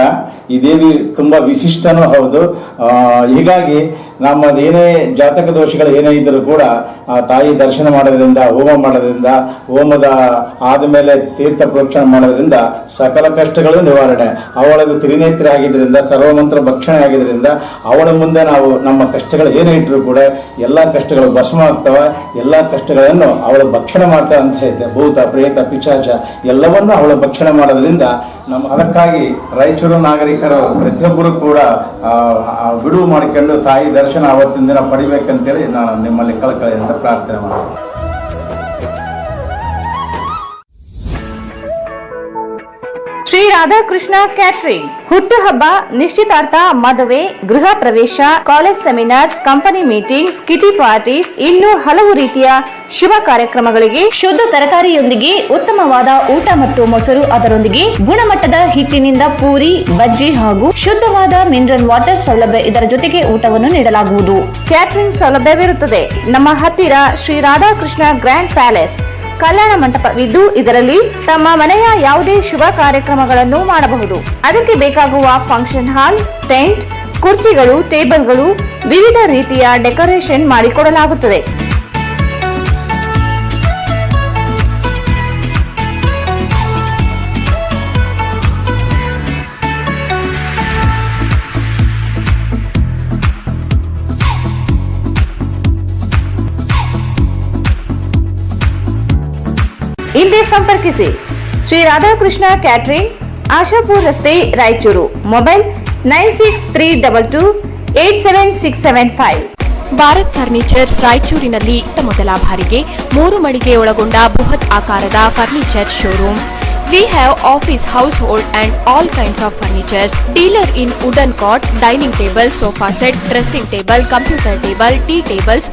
ಈ ದೇವಿ ತುಂಬಾ ವಿಶಿಷ್ಟನೂ ಹೌದು. ಹೀಗಾಗಿ ನಮ್ಮದು ಏನೇ ಜಾತಕ ದೋಷಗಳು ಏನೇ ಇದ್ದರೂ ಕೂಡ ಆ ತಾಯಿ ದರ್ಶನ ಮಾಡೋದ್ರಿಂದ, ಹೋಮ ಮಾಡೋದ್ರಿಂದ, ಹೋಮದ ಆದಮೇಲೆ ತೀರ್ಥ ಪ್ರೋಕ್ಷಣೆ ಮಾಡೋದ್ರಿಂದ ಸಕಲ ಕಷ್ಟಗಳು ನಿವಾರಣೆ. ಅವಳಿಗೆ ತ್ರಿನೇತ್ರಿ ಆಗಿದ್ದರಿಂದ, ಸರ್ವಮಂತ್ರ ಭಕ್ಷಣೆ ಆಗಿದ್ದರಿಂದ ಅವಳ ಮುಂದೆ ನಾವು ನಮ್ಮ ಕಷ್ಟಗಳು ಏನೇ ಇಟ್ಟರು ಕೂಡ ಎಲ್ಲ ಕಷ್ಟಗಳು ಭಸ್ಮ ಆಗ್ತವೆ. ಎಲ್ಲ ಕಷ್ಟಗಳನ್ನು ಅವಳು ಭಕ್ಷಣೆ ಮಾಡ್ತಾ ಅಂತ ಐತೆ. ಭೂತ, ಪ್ರೇತ, ಪಿಶಾಚ ಎಲ್ಲವನ್ನೂ ಅವಳು ಭಕ್ಷಣೆ ಮಾಡೋದ್ರಿಂದ ಅದಕ್ಕಾಗಿ ರಾಯಚೂರು ನಾಗರಿಕರು ಪ್ರತಿಯೊಬ್ಬರು ಕೂಡ ಬಿಡುವು ಮಾಡಿಕೊಂಡು ತಾಯಿ ದರ್ಶನ ಅವತ್ತಿನ ದಿನ ಪಡಿಬೇಕಂತೇಳಿ ನಾನು ನಿಮ್ಮಲ್ಲಿ ಕಳಕಳಿಯಿಂದ ಪ್ರಾರ್ಥನೆ ಮಾಡ್ತೀನಿ. ಶ್ರೀ ರಾಧಾಕೃಷ್ಣ ಕ್ಯಾಟರಿಂಗ್ ಹುಟ್ಟುಹಬ್ಬ, ನಿಶ್ಚಿತಾರ್ಥ, ಮದುವೆ, ಗೃಹ ಪ್ರವೇಶ, college seminars, company meetings, kitty parties, ಇನ್ನೂ ಹಲವು ರೀತಿಯ ಶುಭ ಕಾರ್ಯಕ್ರಮಗಳಿಗೆ ಶುದ್ಧ ತರಕಾರಿಯೊಂದಿಗೆ ಉತ್ತಮವಾದ ಊಟ ಮತ್ತು ಮೊಸರು, ಅದರೊಂದಿಗೆ ಗುಣಮಟ್ಟದ ಹಿಟ್ಟಿನಿಂದ ಪೂರಿ, ಬಜ್ಜಿ ಹಾಗೂ ಶುದ್ಧವಾದ ಮಿನರಲ್ ವಾಟರ್ ಸೌಲಭ್ಯ, ಇದರ ಜೊತೆಗೆ ಊಟವನ್ನು ನೀಡಲಾಗುವುದು. ಕ್ಯಾಟರಿಂಗ್ ಸೌಲಭ್ಯವಿರುತ್ತದೆ. ನಮ್ಮ ಹತ್ತಿರ ಶ್ರೀ ರಾಧಾಕೃಷ್ಣ ಗ್ರ್ಯಾಂಡ್ ಪ್ಯಾಲೇಸ್ ಕಲ್ಯಾಣ ಮಂಟಪವಿದ್ದು, ಇದರಲ್ಲಿ ತಮ್ಮ ಮನೆಯ ಯಾವುದೇ ಶುಭ ಕಾರ್ಯಕ್ರಮಗಳನ್ನು ಮಾಡಬಹುದು. ಅದಕ್ಕೆ ಬೇಕಾಗುವ ಫಂಕ್ಷನ್ ಹಾಲ್, ಟೆಂಟ್, ಕುರ್ಚಿಗಳು, ಟೇಬಲ್ಗಳು, ವಿವಿಧ ರೀತಿಯ ಡೆಕೋರೇಷನ್ ಮಾಡಿಕೊಡಲಾಗುತ್ತದೆ. ಹಿಂದೆ ಸಂಪರ್ಕಿಸಿ ಶ್ರೀ ರಾಧಾಕೃಷ್ಣ ಕ್ಯಾಟರಿಂಗ್, ಆಶಾಪುರ್ ರಸ್ತೆ, ರಾಯಚೂರು. ಮೊಬೈಲ್ 9632287675. ಭಾರತ್ ಫರ್ನಿಚರ್ಸ್ ರಾಯಚೂರಿನಲ್ಲಿ ಮೊದಲ ಬಾರಿಗೆ 3 ಮಳಿಗೆ ಒಳಗೊಂಡ ಬೃಹತ್ ಆಕಾರದ furniture showroom. We have office, household and all kinds of furnitures. Dealer in wooden cot, dining table, sofa set, dressing table, computer table, tea tables,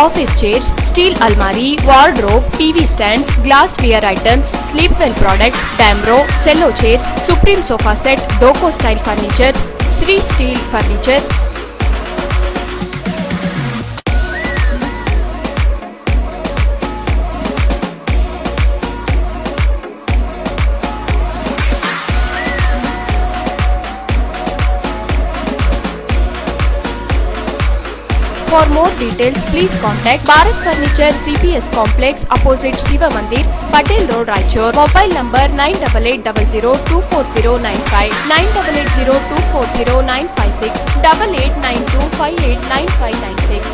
office chairs, steel almari, wardrobe, TV stands, glassware items, sleepwell products, Damro, cello chairs, Supreme sofa set, Doco style furnitures, Sri Steel furnitures. For more details, please contact Bharat Furniture CPS Complex opposite Shiva Mandir, Patel Road, Raichur. Mobile number 9880240959, 9880240956, 8892589596.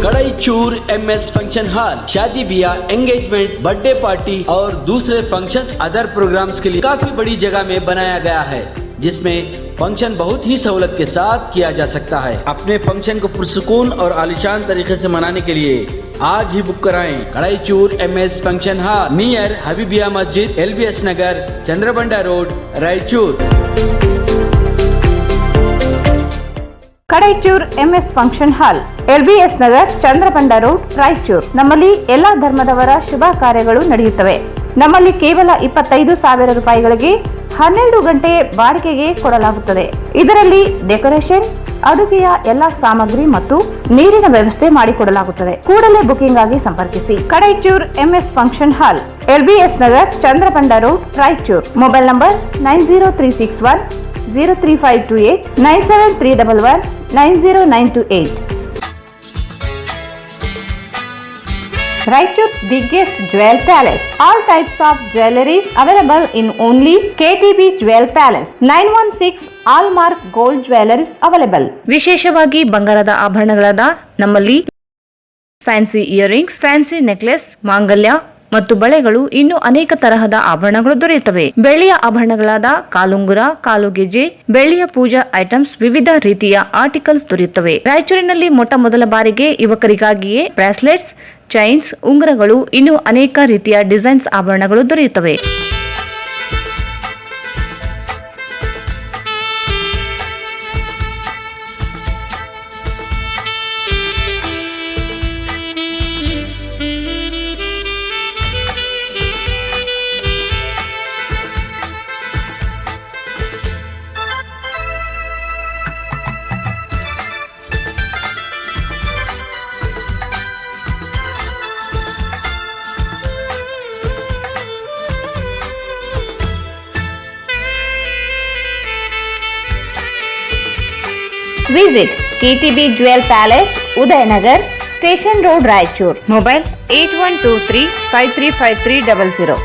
Kadaichur MS function hall शादी ब्याह, engagement, birthday party और दूसरे functions, other programmes के लिए काफी बड़ी जगह में बनाया गया है, जिसमें फंक्शन बहुत ही सहूलत के साथ किया जा सकता है। अपने फंक्शन को पुरसुकून और आलिशान तरीके से मनाने के लिए आज ही बुक कराएं। Kadaichur MS function hall near Habibia Masjid, LBS Nagar, Chandrabanda road, Raichur. Kadaichur MS function hall, LBS Nagar, Chandrabanda road, Raichur. ನಮ್ಮಲ್ಲಿ ಎಲ್ಲಾ ಧರ್ಮದವರ ಶುಭ ಕಾರ್ಯಗಳು ನಡೆಯುತ್ತವೆ. ನಮ್ಮಲ್ಲಿ ಕೇವಲ 25,000 ರೂಪಾಯಿಗಳಿಗೆ 12 ಗಂಟೆ ಬಾಡಿಗೆಗೆ ಕೊಡಲಾಗುತ್ತದೆ. ಇದರಲ್ಲಿ ಡೆಕೋರೇಷನ್, ಅಡುಗೆಯ ಎಲ್ಲಾ ಸಾಮಗ್ರಿ ಮತ್ತು ನೀರಿನ ವ್ಯವಸ್ಥೆ ಮಾಡಿಕೊಡಲಾಗುತ್ತದೆ. ಕೂಡಲೇ ಬುಕಿಂಗ್ ಆಗಿ ಸಂಪರ್ಕಿಸಿ. Kadaichur MS function hall, LBS Nagar, Chandrabanda road, Raichur. Mobile number 903610358, 973119098. Raichur's biggest jewel palace. All types of jewelries available in only KTB Jewel Palace. 916 Allmark Gold Jewelries available. ವಿಶೇಷವಾಗಿ ಬಂಗಾರದ ಆಭರಣಗಳಾದ ನಮ್ಮಲ್ಲಿ ಫ್ಯಾನ್ಸಿ ಇಯರಿಂಗ್ಸ್, ಫ್ಯಾನ್ಸಿ ನೆಕ್ಲೆಸ್, ಮಾಂಗಲ್ಯ ಮತ್ತು ಬಳೆಗಳು, ಇನ್ನು ಅನೇಕ ತರಹದ ಆಭರಣಗಳು ದೊರೆಯುತ್ತವೆ. ಬೆಳ್ಳಿಯ ಆಭರಣಗಳಾದ ಕಾಲುಂಗುರ, ಕಾಲುಗೆಜೆ, ಬೆಳ್ಳಿಯ ಪೂಜಾ ಐಟಮ್ಸ್, ವಿವಿಧ ರೀತಿಯ ಆರ್ಟಿಕಲ್ಸ್ ದೊರೆಯುತ್ತವೆ. ರಾಯಚೂರಿನಲ್ಲಿ ಮೊದಲ ಬಾರಿಗೆ ಯುವಕರಿಗಾಗಿಯೇ ಬ್ರಾಸ್ಲೆಟ್ಸ್, ಚೈನ್ಸ್, ಉಂಗುರಗಳು, ಇನ್ನು ಅನೇಕ ರೀತಿಯ ಡಿಸೈನ್ಸ್ ಆಭರಣಗಳು ದೊರೆಯುತ್ತವೆ. Visit KTB Jewel Palace, Udayanagar, Station Road, Raichur. Mobile 8123535300.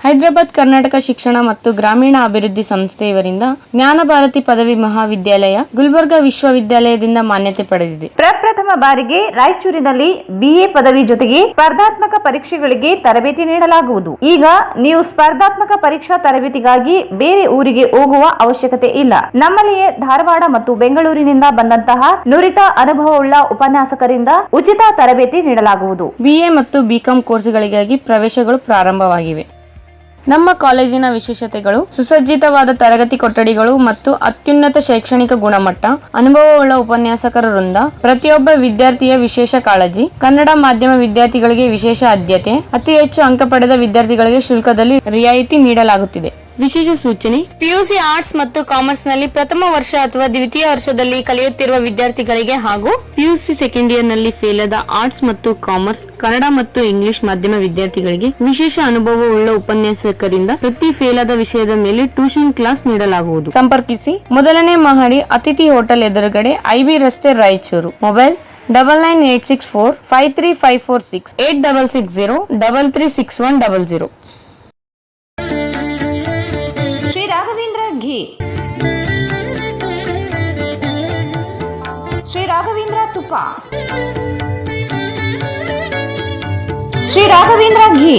Hyderabad Karnataka ಶಿಕ್ಷಣ ಮತ್ತು ಗ್ರಾಮೀಣ ಅಭಿವೃದ್ಧಿ ಸಂಸ್ಥೆ ಇವರಿಂದ ಜ್ಞಾನ ಭಾರತಿ ಪದವಿ ಮಹಾವಿದ್ಯಾಲಯ ಗುಲ್ಬರ್ಗಾ ವಿಶ್ವವಿದ್ಯಾಲಯದಿಂದ ಮಾನ್ಯತೆ ಪಡೆದಿದೆ. ಪ್ರಪ್ರಥಮ ಬಾರಿಗೆ ರಾಯಚೂರಿನಲ್ಲಿ BA ಪದವಿ ಜೊತೆಗೆ ಸ್ಪರ್ಧಾತ್ಮಕ ಪರೀಕ್ಷೆಗಳಿಗೆ ತರಬೇತಿ ನೀಡಲಾಗುವುದು. ಈಗ ನೀವು ಸ್ಪರ್ಧಾತ್ಮಕ ಪರೀಕ್ಷಾ ತರಬೇತಿಗಾಗಿ ಬೇರೆ ಊರಿಗೆ ಹೋಗುವ ಅವಶ್ಯಕತೆ ಇಲ್ಲ. ನಮ್ಮಲ್ಲಿಯೇ ಧಾರವಾಡ ಮತ್ತು ಬೆಂಗಳೂರಿನಿಂದ ಬಂದಂತಹ ನುರಿತ ಅನುಭವವುಳ್ಳ ಉಪನ್ಯಾಸಕರಿಂದ ಉಚಿತ ತರಬೇತಿ ನೀಡಲಾಗುವುದು. BA ಮತ್ತು BCom ಕೋರ್ಸ್ಗಳಿಗಾಗಿ ಪ್ರವೇಶಗಳು ಪ್ರಾರಂಭವಾಗಿವೆ. ನಮ್ಮ ಕಾಲೇಜಿನ ವಿಶೇಷತೆಗಳು ಸುಸಜ್ಜಿತವಾದ ತರಗತಿ ಕೊಠಡಿಗಳು ಮತ್ತು ಅತ್ಯುನ್ನತ ಶೈಕ್ಷಣಿಕ ಗುಣಮಟ್ಟ, ಅನುಭವವುಳ್ಳ ಉಪನ್ಯಾಸಕರ ವೃಂದ, ಪ್ರತಿಯೊಬ್ಬ ವಿದ್ಯಾರ್ಥಿಯ ವಿಶೇಷ ಕಾಳಜಿ, ಕನ್ನಡ ಮಾಧ್ಯಮ ವಿದ್ಯಾರ್ಥಿಗಳಿಗೆ ವಿಶೇಷ ಆದ್ಯತೆ, ಅತಿ ಹೆಚ್ಚು ಅಂಕ ಪಡೆದ ವಿದ್ಯಾರ್ಥಿಗಳಿಗೆ ಶುಲ್ಕದಲ್ಲಿ ರಿಯಾಯಿತಿ ನೀಡಲಾಗುತ್ತಿದೆ. ವಿಶೇಷ ಸೂಚನೆ: PUC ಆರ್ಟ್ಸ್ ಮತ್ತು ಕಾಮರ್ಸ್ ನಲ್ಲಿ ಪ್ರಥಮ ವರ್ಷ ಅಥವಾ ದ್ವಿತೀಯ ವರ್ಷದಲ್ಲಿ ಕಲಿಯುತ್ತಿರುವ ವಿದ್ಯಾರ್ಥಿಗಳಿಗೆ ಹಾಗೂ PUC ಸೆಕೆಂಡ್ ಇಯರ್ ನಲ್ಲಿ ಫೇಲ್ ಆದ ಆರ್ಟ್ಸ್ ಮತ್ತು ಕಾಮರ್ಸ್, ಕನ್ನಡ ಮತ್ತು ಇಂಗ್ಲಿಷ್ ಮಾಧ್ಯಮ ವಿದ್ಯಾರ್ಥಿಗಳಿಗೆ ವಿಶೇಷ ಅನುಭವವುಳ್ಳ ಉಪನ್ಯಾಸಕರಿಂದ ಪ್ರತಿ ಫೇಲ್ ಆದ ವಿಷಯದ ಮೇಲೆ ಟ್ಯೂಷನ್ ಕ್ಲಾಸ್ ನೀಡಲಾಗುವುದು. ಸಂಪರ್ಕಿಸಿ. ಮೊದಲನೇ ಮಹಡಿ ಅತಿಥಿ ಹೋಟೆಲ್ ಎದುರುಗಡೆ, IB ರಸ್ತೆ, ರಾಯಚೂರು. ಮೊಬೈಲ್ 9986453546 8660336100. ಶ್ರೀ ರಾಘವೇಂದ್ರ ಘೀ, ಶ್ರೀ ರಾಘವೇಂದ್ರ ತುಪ್ಪ, ಶ್ರೀ ರಾಘವೇಂದ್ರ ಘೀ.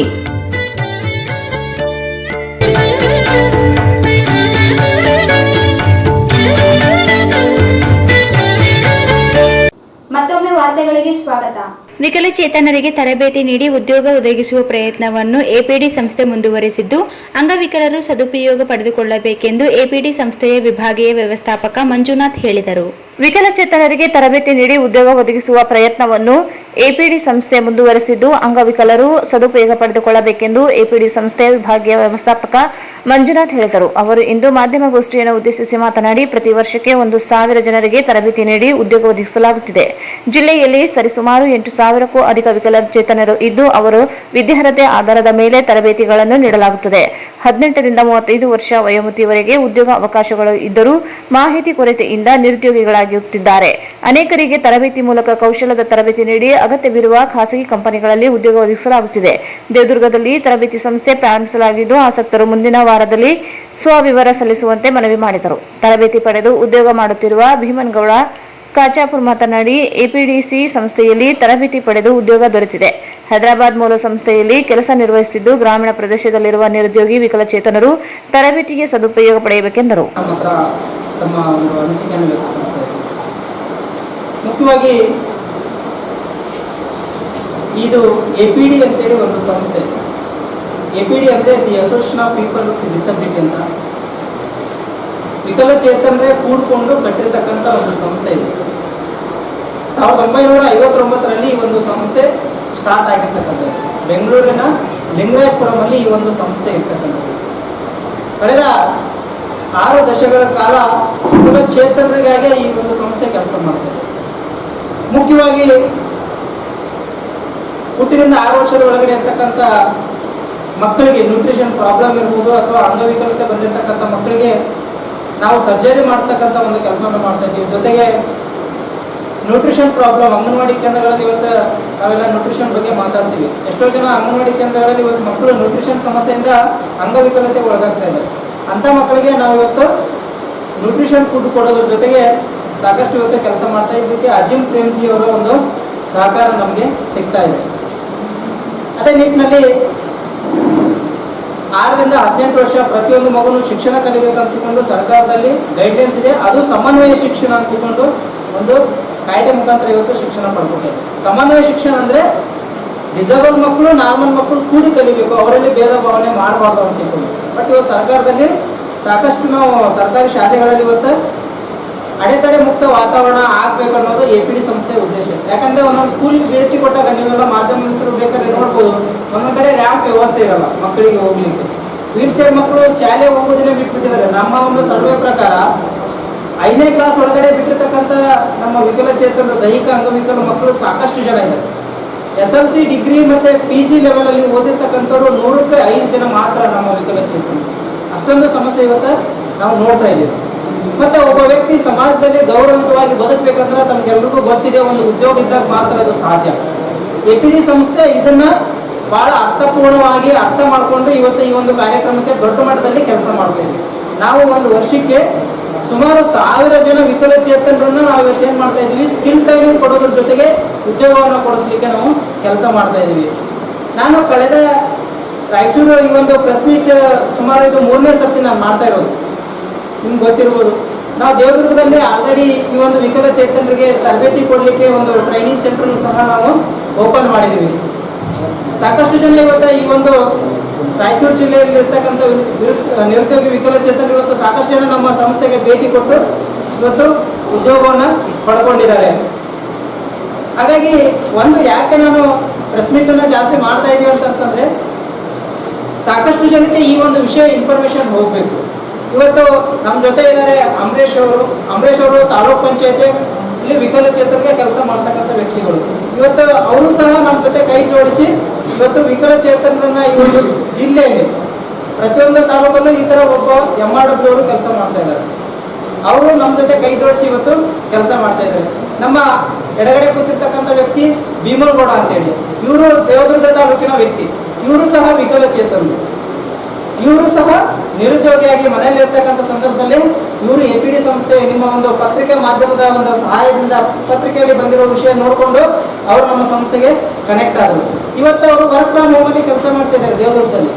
ಮತ್ತೊಮ್ಮೆ ವಾರ್ತೆಗಳಿಗೆ ಸ್ವಾಗತ. ವಿಕಲಚೇತನರಿಗೆ ತರಬೇತಿ ನೀಡಿ ಉದ್ಯೋಗ ಒದಗಿಸುವ ಪ್ರಯತ್ನವನ್ನು APD ಸಂಸ್ಥೆ ಮುಂದುವರೆಸಿದ್ದು, ಅಂಗವಿಕಲರು ಸದುಪಯೋಗ ಪಡೆದುಕೊಳ್ಳಬೇಕೆಂದು APD ಸಂಸ್ಥೆಯ ವಿಭಾಗೀಯ ವ್ಯವಸ್ಥಾಪಕ ಮಂಜುನಾಥ್ ಹೇಳಿದರು. ವಿಕಲಚೇತನರಿಗೆ ತರಬೇತಿ ನೀಡಿ ಉದ್ಯೋಗ ಒದಗಿಸುವ ಪ್ರಯತ್ನವನ್ನು APD ಸಂಸ್ಥೆ ಮುಂದುವರೆಸಿದ್ದು, ಅಂಗವಿಕಲರು ಸದುಪಯೋಗ ಪಡೆದುಕೊಳ್ಳಬೇಕೆಂದು APD ಸಂಸ್ಥೆಯ ವಿಭಾಗೀಯ ವ್ಯವಸ್ಥಾಪಕ ಮಂಜುನಾಥ್ ಹೇಳಿದರು. ಅವರು ಇಂದು ಮಾಧ್ಯಮಗೋಷ್ಠಿಯನ್ನು ಉದ್ದೇಶಿಸಿ ಮಾತನಾಡಿ, ಪ್ರತಿ ವರ್ಷಕ್ಕೆ 1,000 ಜನರಿಗೆ ತರಬೇತಿ ನೀಡಿ ಉದ್ಯೋಗ ಒದಗಿಸಲಾಗುತ್ತಿದೆ. ಜಿಲ್ಲೆಯಲ್ಲಿ ಸರಿಸುಮಾರು 8,000ಕ್ಕೂ ಅಧಿಕ ವಿಕಲಚೇತನರು ಇದ್ದು, ಅವರು ವಿದ್ಯಾರ್ಹತೆ ಆಧಾರದ ಮೇಲೆ ತರಬೇತಿಗಳನ್ನು ನೀಡಲಾಗುತ್ತದೆ. 18 ರಿಂದ 35 ವರ್ಷ ವಯೋಮಿತಿಯವರೆಗೆ ಉದ್ಯೋಗ ಅವಕಾಶಗಳು ಇದ್ದರೂ ಮಾಹಿತಿ ಕೊರತೆಯಿಂದ ನಿರುದ್ಯೋಗಿಗಳಾಗುತ್ತಿದ್ದಾರೆ. ಅನೇಕರಿಗೆ ತರಬೇತಿ ಮೂಲಕ ಕೌಶಲದ ತರಬೇತಿ ನೀಡಿ ಅಗತ್ಯವಿರುವ ಖಾಸಗಿ ಕಂಪನಿಗಳಲ್ಲಿ ಉದ್ಯೋಗ ಒದಗಿಸಲಾಗುತ್ತಿದೆ. ದೇವದುರ್ಗದಲ್ಲಿ ತರಬೇತಿ ಸಂಸ್ಥೆ ಪ್ರಾರಂಭಿಸಲಾಗಿದ್ದು, ಆಸಕ್ತರು ಮುಂದಿನ ವಾರದಲ್ಲಿ ಸ್ವವಿವರ ಸಲ್ಲಿಸುವಂತೆ ಮನವಿ ಮಾಡಿದರು. ತರಬೇತಿ ಪಡೆದು ಉದ್ಯೋಗ ಮಾಡುತ್ತಿರುವ ಭೀಮನಗೌಡ ಕಾಚಾಪುರ್ ಮಾತನಾಡಿ, APDC ಸಂಸ್ಥೆಯಲ್ಲಿ ತರಬೇತಿ ಪಡೆದು ಉದ್ಯೋಗ ದೊರೆತಿದೆ. ಹೈದರಾಬಾದ್ ಮೂಲ ಸಂಸ್ಥೆಯಲ್ಲಿ ಕೆಲಸ ನಿರ್ವಹಿಸುತ್ತಿದ್ದು, ಗ್ರಾಮೀಣ ಪ್ರದೇಶದಲ್ಲಿರುವ ನಿರುದ್ಯೋಗಿ ವಿಕಲಚೇತನರು ತರಬೇತಿಗೆ ಸದುಪಯೋಗ ಪಡೆಯಬೇಕೆಂದರು. ಮುಖ್ಯವಾಗಿ ಇದು APD ಅಂತೇಳಿ ಒಂದು ಸಂಸ್ಥೆ. APD ಅಂದರೆ the association of people with disability ಅಂತ, ವಿಕಲಚೇತನರೇ ಕೂಡಿಕೊಂಡು ಕಟ್ಟಿರ್ತಕ್ಕಂಥ ಒಂದು ಸಂಸ್ಥೆ ಇದೆ. 1959ರಲ್ಲಿ ಈ ಒಂದು ಸಂಸ್ಥೆ ಸ್ಟಾರ್ಟ್ ಆಗಿರ್ತಕ್ಕಂಥದ್ದು. ಬೆಂಗಳೂರಿನ ಲಿಂಗರಾಜಪುರಮಲ್ಲಿ ಈ ಒಂದು ಸಂಸ್ಥೆ ಇರ್ತಕ್ಕಂಥದ್ದು. ಕಳೆದ 6 ದಶಕಗಳ ಕಾಲ ವಿಕಲಚೇತನರಿಗಾಗಿ ಈ ಒಂದು ಸಂಸ್ಥೆ ಕೆಲಸ ಮಾಡ್ತಾರೆ. ಮುಖ್ಯವಾಗಿ ಹುಟ್ಟಿನಿಂದ 6 ವರ್ಷದ ಒಳಗಡೆ ಇರ್ತಕ್ಕಂಥ ಮಕ್ಕಳಿಗೆ ನ್ಯೂಟ್ರಿಷನ್ ಪ್ರಾಬ್ಲಮ್ ಇರ್ಬೋದು ಅಥವಾ ಅಂಗವಿಕಲತೆ ಬಂದಿರತಕ್ಕಂಥ ಮಕ್ಕಳಿಗೆ ನಾವು ಸರ್ಜರಿ ಮಾಡಿಸ್ತಕ್ಕಂಥ ಒಂದು ಕೆಲಸವನ್ನು ಮಾಡ್ತಾ ಇದ್ದೀವಿ. ಜೊತೆಗೆ ನ್ಯೂಟ್ರಿಷನ್ ಪ್ರಾಬ್ಲಮ್ ಅಂಗನವಾಡಿ ಕೇಂದ್ರಗಳಲ್ಲಿ ಇವತ್ತು ನಾವೆಲ್ಲ ನ್ಯೂಟ್ರಿಷನ್ ಬಗ್ಗೆ ಮಾತಾಡ್ತೀವಿ. ಎಷ್ಟೋ ಜನ ಅಂಗನವಾಡಿ ಕೇಂದ್ರಗಳಲ್ಲಿ ಇವತ್ತು ಮಕ್ಕಳು ನ್ಯೂಟ್ರಿಷನ್ ಸಮಸ್ಯೆಯಿಂದ ಅಂಗವಿಕಲತೆ ಒಳಗಾಗ್ತಾ ಇದ್ದಾರೆ. ಅಂಥ ಮಕ್ಕಳಿಗೆ ನಾವು ಇವತ್ತು ನ್ಯೂಟ್ರಿಷನ್ ಫುಡ್ ಕೊಡೋದ್ರ ಜೊತೆಗೆ ಸಾಕಷ್ಟು ಇವತ್ತು ಕೆಲಸ ಮಾಡ್ತಾ ಇದ್ದಕ್ಕೆ ಅಜಿಮ್ ಪ್ರೇಮ್ಜಿ ಅವರ ಒಂದು ಸಹಕಾರ ನಮಗೆ ಸಿಗ್ತಾ ಇದೆ. ಅದೇ ನಿಟ್ಟಿನಲ್ಲಿ 6 ರಿಂದ 18 ವರ್ಷ ಪ್ರತಿಯೊಂದು ಮಗುನು ಶಿಕ್ಷಣ ಕಲಿಬೇಕಂತಕೊಂಡು ಸರ್ಕಾರದಲ್ಲಿ ಗೈಡ್ಲೈನ್ಸ್ ಇದೆ. ಅದು ಸಮನ್ವಯ ಶಿಕ್ಷಣ ಅಂತಕೊಂಡು ಒಂದು ಕಾಯ್ದೆ ಮುಖಾಂತರ ಇವತ್ತು ಶಿಕ್ಷಣ ಪಡ್ಕೊತಾರೆ. ಸಮನ್ವಯ ಶಿಕ್ಷಣ ಅಂದ್ರೆ ಡಿಸೇಬಲ್ ಮಕ್ಕಳು ನಾರ್ಮಲ್ ಮಕ್ಕಳು ಕೂಡಿ ಕಲಿಬೇಕು, ಅವರಲ್ಲಿ ಭೇದ ಭಾವನೆ ಮಾಡಬಾರ್ದು ಅಂತ ತಿಳ್ಕೊಂಡು. ಬಟ್ ಇವತ್ತು ಸರ್ಕಾರದಲ್ಲಿ ಸಾಕಷ್ಟು ನಾವು ಸರ್ಕಾರಿ ಶಾಲೆಗಳಲ್ಲಿ ಇವತ್ತು ಅಡೆತಡೆ ಮುಕ್ತ ವಾತಾವರಣ ಆಗ್ಬೇಕು ಅನ್ನೋದು APD ಸಂಸ್ಥೆಯ ಉದ್ದೇಶ. ಯಾಕಂದ್ರೆ ಒಂದೊಂದು ಸ್ಕೂಲಿಗೆ ಭೇಟಿ ಕೊಟ್ಟಾಗ ನೀವೆಲ್ಲ ಮಾಧ್ಯಮ ಮಿತ್ರರು ಬೇಕಾದ್ರೆ ನೋಡ್ಬೋದು, ಒಂದೊಂದ್ ಕಡೆ ರ್ಯಾಂಪ್ ವ್ಯವಸ್ಥೆ ಇರಲ್ಲ ಮಕ್ಕಳಿಗೆ ಹೋಗ್ಲಿಕ್ಕೆ. ವೀಲ್ ಚೇರ್ ಮಕ್ಕಳು ಶಾಲೆ ಹೋಗೋದನ್ನೇ ಬಿಟ್ಬಿಟ್ಟಿದ್ದಾರೆ. ನಮ್ಮ ಒಂದು ಸರ್ವೆ ಪ್ರಕಾರ 5ನೇ ಕ್ಲಾಸ್ ಒಳಗಡೆ ಬಿಟ್ಟಿರ್ತಕ್ಕಂಥ ನಮ್ಮ ವಿಕಲಚೇತನರು, ದೈಹಿಕ ಅಂಗವಿಕಲ ಮಕ್ಕಳು ಸಾಕಷ್ಟು ಜನ ಇದ್ದಾರೆ. SLC ಡಿಗ್ರಿ ಮತ್ತೆ PG ಲೆವೆಲ್ ಅಲ್ಲಿ ಓದಿರ್ತಕ್ಕಂಥವ್ರು 100ಕ್ಕೆ 5 ಜನ ಮಾತ್ರ ನಮ್ಮ ವಿಕಲಚೇತನರು. ಅಷ್ಟೊಂದು ಸಮಸ್ಯೆ ಇವತ್ತು ನಾವು ನೋಡ್ತಾ ಇದ್ದೀವಿ. ಮತ್ತೆ ಒಬ್ಬ ವ್ಯಕ್ತಿ ಸಮಾಜದಲ್ಲಿ ಗೌರವಯುತವಾಗಿ ಬದುಕಬೇಕಂದ್ರೆ ತಮ್ಗೆಲ್ರಿಗೂ ಗೊತ್ತಿದೆ, ಒಂದು ಉದ್ಯೋಗ ಇದ್ದಾಗ ಮಾತ್ರ ಅದು ಸಾಧ್ಯ. APD ಸಂಸ್ಥೆ ಇದನ್ನ ಬಹಳ ಅರ್ಥಪೂರ್ಣವಾಗಿ ಅರ್ಥ ಮಾಡಿಕೊಂಡು ಇವತ್ತು ಈ ಒಂದು ಕಾರ್ಯಕ್ರಮಕ್ಕೆ ದೊಡ್ಡ ಮಟ್ಟದಲ್ಲಿ ಕೆಲಸ ಮಾಡ್ತೇವೆ. ನಾವು ಒಂದು ವರ್ಷಕ್ಕೆ ಸುಮಾರು 1000 ಜನ ವಿಕಲಚೇತನರನ್ನ ನಾವು ಇವತ್ತೇನ್ ಮಾಡ್ತಾ ಇದೀವಿ, ಸ್ಕಿಲ್ ಟ್ರೈನಿಂಗ್ ಕೊಡೋದ್ರ ಜೊತೆಗೆ ಉದ್ಯೋಗವನ್ನು ಕೊಡಿಸ್ಲಿಕ್ಕೆ ನಾವು ಕೆಲಸ ಮಾಡ್ತಾ ಇದೀವಿ. ನಾನು ಕಳೆದ ರಾಯಚೂರು ಈ ಒಂದು ಪ್ರೆಸ್ ಮೀಟ್ ಸುಮಾರು ಇದು 3ನೇ ಸರ್ತಿ ನಾನು ಮಾಡ್ತಾ ಇರೋದು, ನಿಮ್ಗೆ ಗೊತ್ತಿರ್ಬೋದು. ನಾವು ದೇವದುರ್ಗದಲ್ಲಿ ಆಲ್ರೆಡಿ ಈ ಒಂದು ವಿಕಲಚೇತನರಿಗೆ ತರಬೇತಿ ಕೊಡ್ಲಿಕ್ಕೆ ಒಂದು ಟ್ರೈನಿಂಗ್ ಸೆಂಟರ್ ಸಹ ನಾವು ಓಪನ್ ಮಾಡಿದೀವಿ. ಸಾಕಷ್ಟು ಜನ ಇವತ್ತು ಈ ಒಂದು ರಾಯಚೂರು ಜಿಲ್ಲೆಯಲ್ಲಿ ಇರ್ತಕ್ಕಂಥ ನಿರುದ್ಯೋಗಿ ವಿಕಲಚೇತನರು ಇವತ್ತು ಸಾಕಷ್ಟು ಜನ ನಮ್ಮ ಸಂಸ್ಥೆಗೆ ಭೇಟಿ ಕೊಟ್ಟು ಇವತ್ತು ಉದ್ಯೋಗವನ್ನ ಪಡ್ಕೊಂಡಿದ್ದಾರೆ. ಹಾಗಾಗಿ ಒಂದು ಯಾಕೆ ನಾನು ಪ್ರೆಸ್ ಮೀಟ್ ಅನ್ನ ಜಾಸ್ತಿ ಮಾಡ್ತಾ ಇದೀವಿ ಅಂತಂದ್ರೆ, ಸಾಕಷ್ಟು ಜನಕ್ಕೆ ಈ ಒಂದು ವಿಷಯ ಇನ್ಫಾರ್ಮೇಶನ್ ಹೋಗ್ಬೇಕು. ಇವತ್ತು ನಮ್ಮ ಜೊತೆ ಇದ್ದಾರೆ ಅಂಬರೀಶ್ ಅವರು ತಾಲೂಕ್ ಪಂಚಾಯತಿ ಇಲ್ಲಿ ವಿಕಲಚೇತನರಿಗೆ ಕೆಲಸ ಮಾಡ್ತಕ್ಕಂಥ ವ್ಯಕ್ತಿಗಳು. ಇವತ್ತು ಅವರು ಸಹ ನಮ್ಮ ಜೊತೆ ಕೈ ಜೋಡಿಸಿ ಇವತ್ತು ವಿಕಲಚೇತನರನ್ನ ಈ ಒಂದು ಜಿಲ್ಲೆಯಲ್ಲಿ ಪ್ರತಿಯೊಂದು ತಾಲೂಕಲ್ಲೂ ಈ ತರ ಒಬ್ಬ MRW ಅವರು ಕೆಲಸ ಮಾಡ್ತಾ ಇದ್ದಾರೆ. ಅವರು ನಮ್ಮ ಜೊತೆ ಕೈ ಜೋಡಿಸಿ ಇವತ್ತು ಕೆಲಸ ಮಾಡ್ತಾ ಇದ್ದಾರೆ. ನಮ್ಮ ಎಡಗಡೆ ಕೂತಿರ್ತಕ್ಕಂಥ ವ್ಯಕ್ತಿ ಭೀಮನಗೌಡ ಅಂತೇಳಿ, ಇವರು ದೇವದುರ್ಗ ತಾಲೂಕಿನ ವ್ಯಕ್ತಿ. ಇವರು ಸಹ ವಿಕಲಚೇತನರು. ಇವರು ಸಹ ನಿರುದ್ಯೋಗಿಯಾಗಿ ಮನೆಯಲ್ಲಿ ಇರ್ತಕ್ಕಂಥ ಸಂದರ್ಭದಲ್ಲಿ ಇವರು APD ಸಂಸ್ಥೆ ನಿಮ್ಮ ಒಂದು ಪತ್ರಿಕೆ ಮಾಧ್ಯಮದ ಒಂದು ಸಹಾಯದಿಂದ ಪತ್ರಿಕೆಯಲ್ಲಿ ಬಂದಿರೋ ವಿಷಯ ನೋಡಿಕೊಂಡು ಅವರು ನಮ್ಮ ಸಂಸ್ಥೆಗೆ ಕನೆಕ್ಟ್ ಆದರು. ಇವತ್ತು ಅವರು ವರ್ಕ್ ಫ್ರಮ್ ಹೋಮ್ ಅಲ್ಲಿ ಕೆಲಸ ಮಾಡ್ತಾ ಇದ್ದಾರೆ ದೇವದುರ್ಗದಲ್ಲಿ.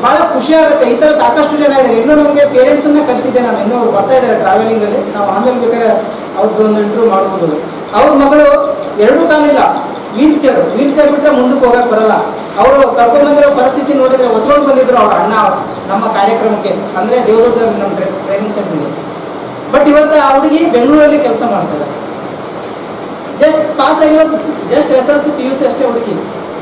ಬಹಳ ಖುಷಿ ಆಗುತ್ತೆ. ಈ ತರ ಸಾಕಷ್ಟು ಜನ ಇದ್ದಾರೆ. ಇನ್ನು ನಮಗೆ ಪೇರೆಂಟ್ಸ್ ಅನ್ನ ಕರೆಸಿದ್ದೆ ನಾನು, ಇನ್ನೂ ಬರ್ತಾ ಇದ್ದಾರೆ ಟ್ರಾವೆಲಿಂಗ್ ಅಲ್ಲಿ. ನಾವು ಆಮೇಲೆ ಬೇಕಾದ್ರೆ ಅವ್ರದ್ದು ಒಂದು ಇಂಟರ್ವ್ಯೂ ಮಾಡ್ಬೋದು. ಅವ್ರ ಮಗಳು 2 ಕಾಲಿಲ್ಲ, ವೀಲ್ ಚೇರ್ ಬಿಟ್ಟರೆ ಮುಂದಕ್ಕೆ ಹೋಗಕ್ ಬರಲ್ಲ. ಅವರು ಕರ್ಕೊಂಡ್ ಬಂದಿರೋ ಪರಿಸ್ಥಿತಿ ನೋಡಿದ್ರೆ ಒತ್ಕೊಂಡು ಬಂದಿದ್ರು ಅವ್ರ ಅಣ್ಣ ನಮ್ಮ ಕಾರ್ಯಕ್ರಮಕ್ಕೆ, ಅಂದ್ರೆ ದೇವದುರ್ಗದಲ್ಲಿ ನಮ್ಮ ಟ್ರೈನಿಂಗ್ ಸೆಂಟರ್ಗೆ. ಬಟ್ ಇವತ್ತು ಆ ಹುಡುಗಿ ಬೆಂಗಳೂರಲ್ಲಿ ಕೆಲಸ ಮಾಡ್ತಾರೆ. ಜಸ್ಟ್ ಪಾಸ್ ಆಗಿರೋದು ಜಸ್ಟ್ SLC PUC ಅಷ್ಟೇ ಹುಡುಗಿ.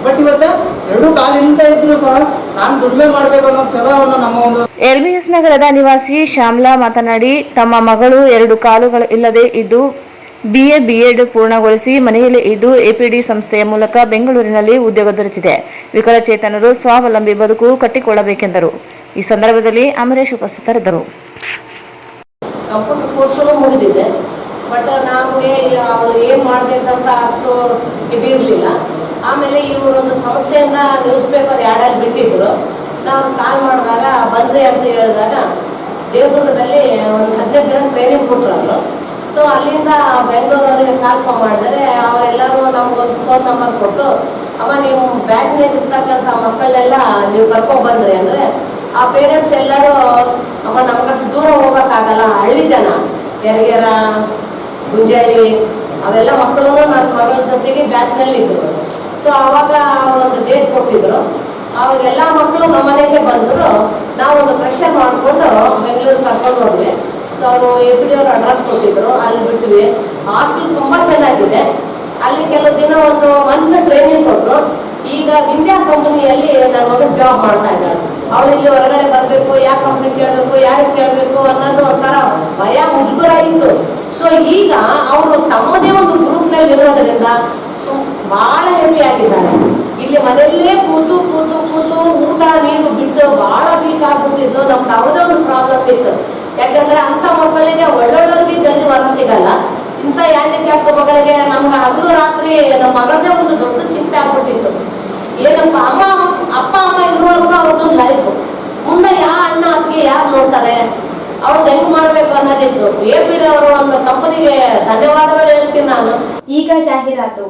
ಬಟ್ ಇವತ್ತು 2 ಕಾಲು ಇಲ್ಲದೆ ಇದ್ರು ಸಹ ನಾನು ದುಡಿಮೆ ಮಾಡ್ಬೇಕು ಅನ್ನೋ ಛಲವನ್ನು ನಮ್ಮ ಒಂದು LBS ನಗರದ ನಿವಾಸಿ ಶ್ಯಾಮ್ಲಾ ಮಾತನಾಡಿ, ತಮ್ಮ ಮಗಳು 2 ಕಾಲುಗಳು ಇಲ್ಲದೆ ಇದ್ದು BA B.Ed ಪೂರ್ಣಗೊಳಿಸಿ ಮನೆಯಲ್ಲಿ ಇದ್ದು APD ಸಂಸ್ಥೆಯ ಮೂಲಕ ಬೆಂಗಳೂರಿನಲ್ಲಿ ಉದ್ಯೋಗ ದೊರೆತಿದೆ. ವಿಕಲಚೇತನರು ಸ್ವಾವಲಂಬಿ ಬದುಕು ಕಟ್ಟಿಕೊಳ್ಳಬೇಕೆಂದರು. ಈ ಸಂದರ್ಭದಲ್ಲಿ ಅಮರೇಶ್ ಉಪಸ್ಥಿತರಿದ್ದರು. ಕಂಪ್ಯೂಟರ್ ಕೋರ್ಸ್ ಮುಗಿದಿದೆ, ಬಟ್ ನಮಗೆ ಅವಳು ಏನ್ ಮಾಡ್ಬೇಕಂತ ಅಷ್ಟು ಇದಿರ್ಲಿಲ್ಲ. ಆಮೇಲೆ ಇವರೊಂದು ಸಂಸ್ಥೆಯನ್ನ ನ್ಯೂಸ್ ಪೇಪರ್ ಯಾಡಲ್ಲಿ ಬಿಟ್ಟಿದ್ರು. ನಾವು ಕಾಲ್ ಮಾಡಿದಾಗ ಬಂದ್ರಿ ಅಂತ ಹೇಳಿದಾಗ ದೇವದುರ್ಗದಲ್ಲಿ ಒಂದು 15 ದಿನ ಟ್ರೈನಿಂಗ್ ಕೊಟ್ಟರು. ಸೊ ಅಲ್ಲಿಂದ ಬೆಂಗಳೂರವರಿಗೆ ಕಾಲ್ ಮಾಡಿದರೆ ಅವರೆಲ್ಲರೂ ನಮ್ಗೊಂದು ಫೋನ್ ನಂಬರ್ ಕೊಟ್ಟು, ಅಮ್ಮ ನೀವು ಬ್ಯಾಚ್ನಾಗ ಇರ್ತಕ್ಕಂಥ ಮಕ್ಕಳೆಲ್ಲ ನೀವು ಕರ್ಕೊಂಡ್ ಬಂದ್ರಿ ಅಂದ್ರೆ ಆ ಪೇರೆಂಟ್ಸ್ ಎಲ್ಲರೂ, ಅಮ್ಮ ನಮ್ಗಷ್ಟು ದೂರ ಹೋಗಕ್ಕಾಗಲ್ಲ, ಹಳ್ಳಿ ಜನ ಯರಗೇರ ಗುಂಜಾಳಿ ಅವೆಲ್ಲ ಮಕ್ಕಳು ನನ್ನ ಮಗಳ ಜೊತೆಗೆ ಬ್ಯಾಚ್ನಲ್ಲಿ ಇದ್ರು. ಸೊ ಅವಾಗ ಅವರೊಂದು ಡೇಟ್ ಕೊಟ್ಟಿದ್ರು. ಅವಾಗ ಎಲ್ಲಾ ಮಕ್ಕಳು ನಮ್ಮನೆಗೆ ಬಂದ್ರು. ನಾವೊಂದು ಪ್ರೆಷರ್ ಮಾಡಿಕೊಂಡು ಬೆಂಗಳೂರು ಕರ್ಕೊಂಡು ಹೋದ್ವಿ. ಸೊ ಅವರು APD ಅವರು ಅಡ್ರೆಸ್ ಕೊಟ್ಟಿದ್ರು, ಅಲ್ಲಿ ಬಿಟ್ವಿ. ಹಾಸ್ಟೆಲ್ ತುಂಬಾ ಚೆನ್ನಾಗಿದೆ. ಅಲ್ಲಿ ಕೆಲವು ದಿನ ಒಂದು ಮಂತ್ ಟ್ರೈನಿಂಗ್ ಕೊಟ್ಟರು. ಈಗ ವಿಂಧ್ಯ ಕಂಪನಿಯಲ್ಲಿ ನನ್ನ ಮಗಳು ಜಾಬ್ ಮಾಡ್ತಾ ಇದ್ದಾರೆ. ಅವಳು ಇಲ್ಲಿ ಹೊರಗಡೆ ಬರ್ಬೇಕು, ಯಾವ ಕಂಪ್ನಿ ಕೇಳಬೇಕು, ಯಾರಿಗೆ ಕೇಳಬೇಕು ಅನ್ನೋದು ಒಂಥರ ಭಯ ಮುಜುಗರ ಇತ್ತು. ಸೊ ಈಗ ಅವರು ತಮ್ಮದೇ ಒಂದು ಗ್ರೂಪ್ ನಲ್ಲಿ ಇರೋದ್ರಿಂದ ಬಹಳ ಹೆಮ್ಮೆ ಆಗಿದ್ದಾರೆ. ಇಲ್ಲಿ ಮನೆಯಲ್ಲೇ ಕೂತು ಕೂತು ಕೂತು ಊಟ ನೀರು ಬಿಟ್ಟು ಬಹಳ ವೀಕ್ ಆಗ್ಬಿಟ್ಟಿದ್ದು. ನಮ್ದು ಯಾವುದೇ ಒಂದು ಪ್ರಾಬ್ಲಮ್ ಇತ್ತು. ಯಾಕಂದ್ರೆ ಅಂತ ಮಕ್ಕಳಿಗೆ ಒಳ್ಳೊಳ್ಳೋರಿಗೆ ಜಲ್ದಿ ಹೊರ ಸಿಗಲ್ಲ. ಇಂಥ ಹ್ಯಾಂಡಿಕ್ಯಾಪ್ ಮಕ್ಕಳಿಗೆ ನಮ್ಗೆ ಹಗಲು ರಾತ್ರಿ ನಮ್ಮ ಮಗದೇ ಒಂದು ದೊಡ್ಡ ಚಿಂತೆ ಆಗ್ಬಿಟ್ಟಿತ್ತು. ಏನಪ್ಪ ಅಪ್ಪ ಅಮ್ಮ ಇರುವವರೆಗೂ ಅವ್ರದ್ದೊಂದು ಲೈಫ್, ಮುಂದೆ ಯಾವ ಅಣ್ಣ ಅತ್ತಿಗೆ ಯಾರು ನೋಡ್ತಾರೆ, ಅವ್ರದ್ದು ಹೆಂಗ್ ಮಾಡ್ಬೇಕು ಅನ್ನೋದಿತ್ತು. APD ಅವರು ಒಂದು ಕಂಪನಿಗೆ ಧನ್ಯವಾದಗಳು ಹೇಳ್ತೀನಿ ನಾನು. ಈಗ ಜಾಹೀರಾತು.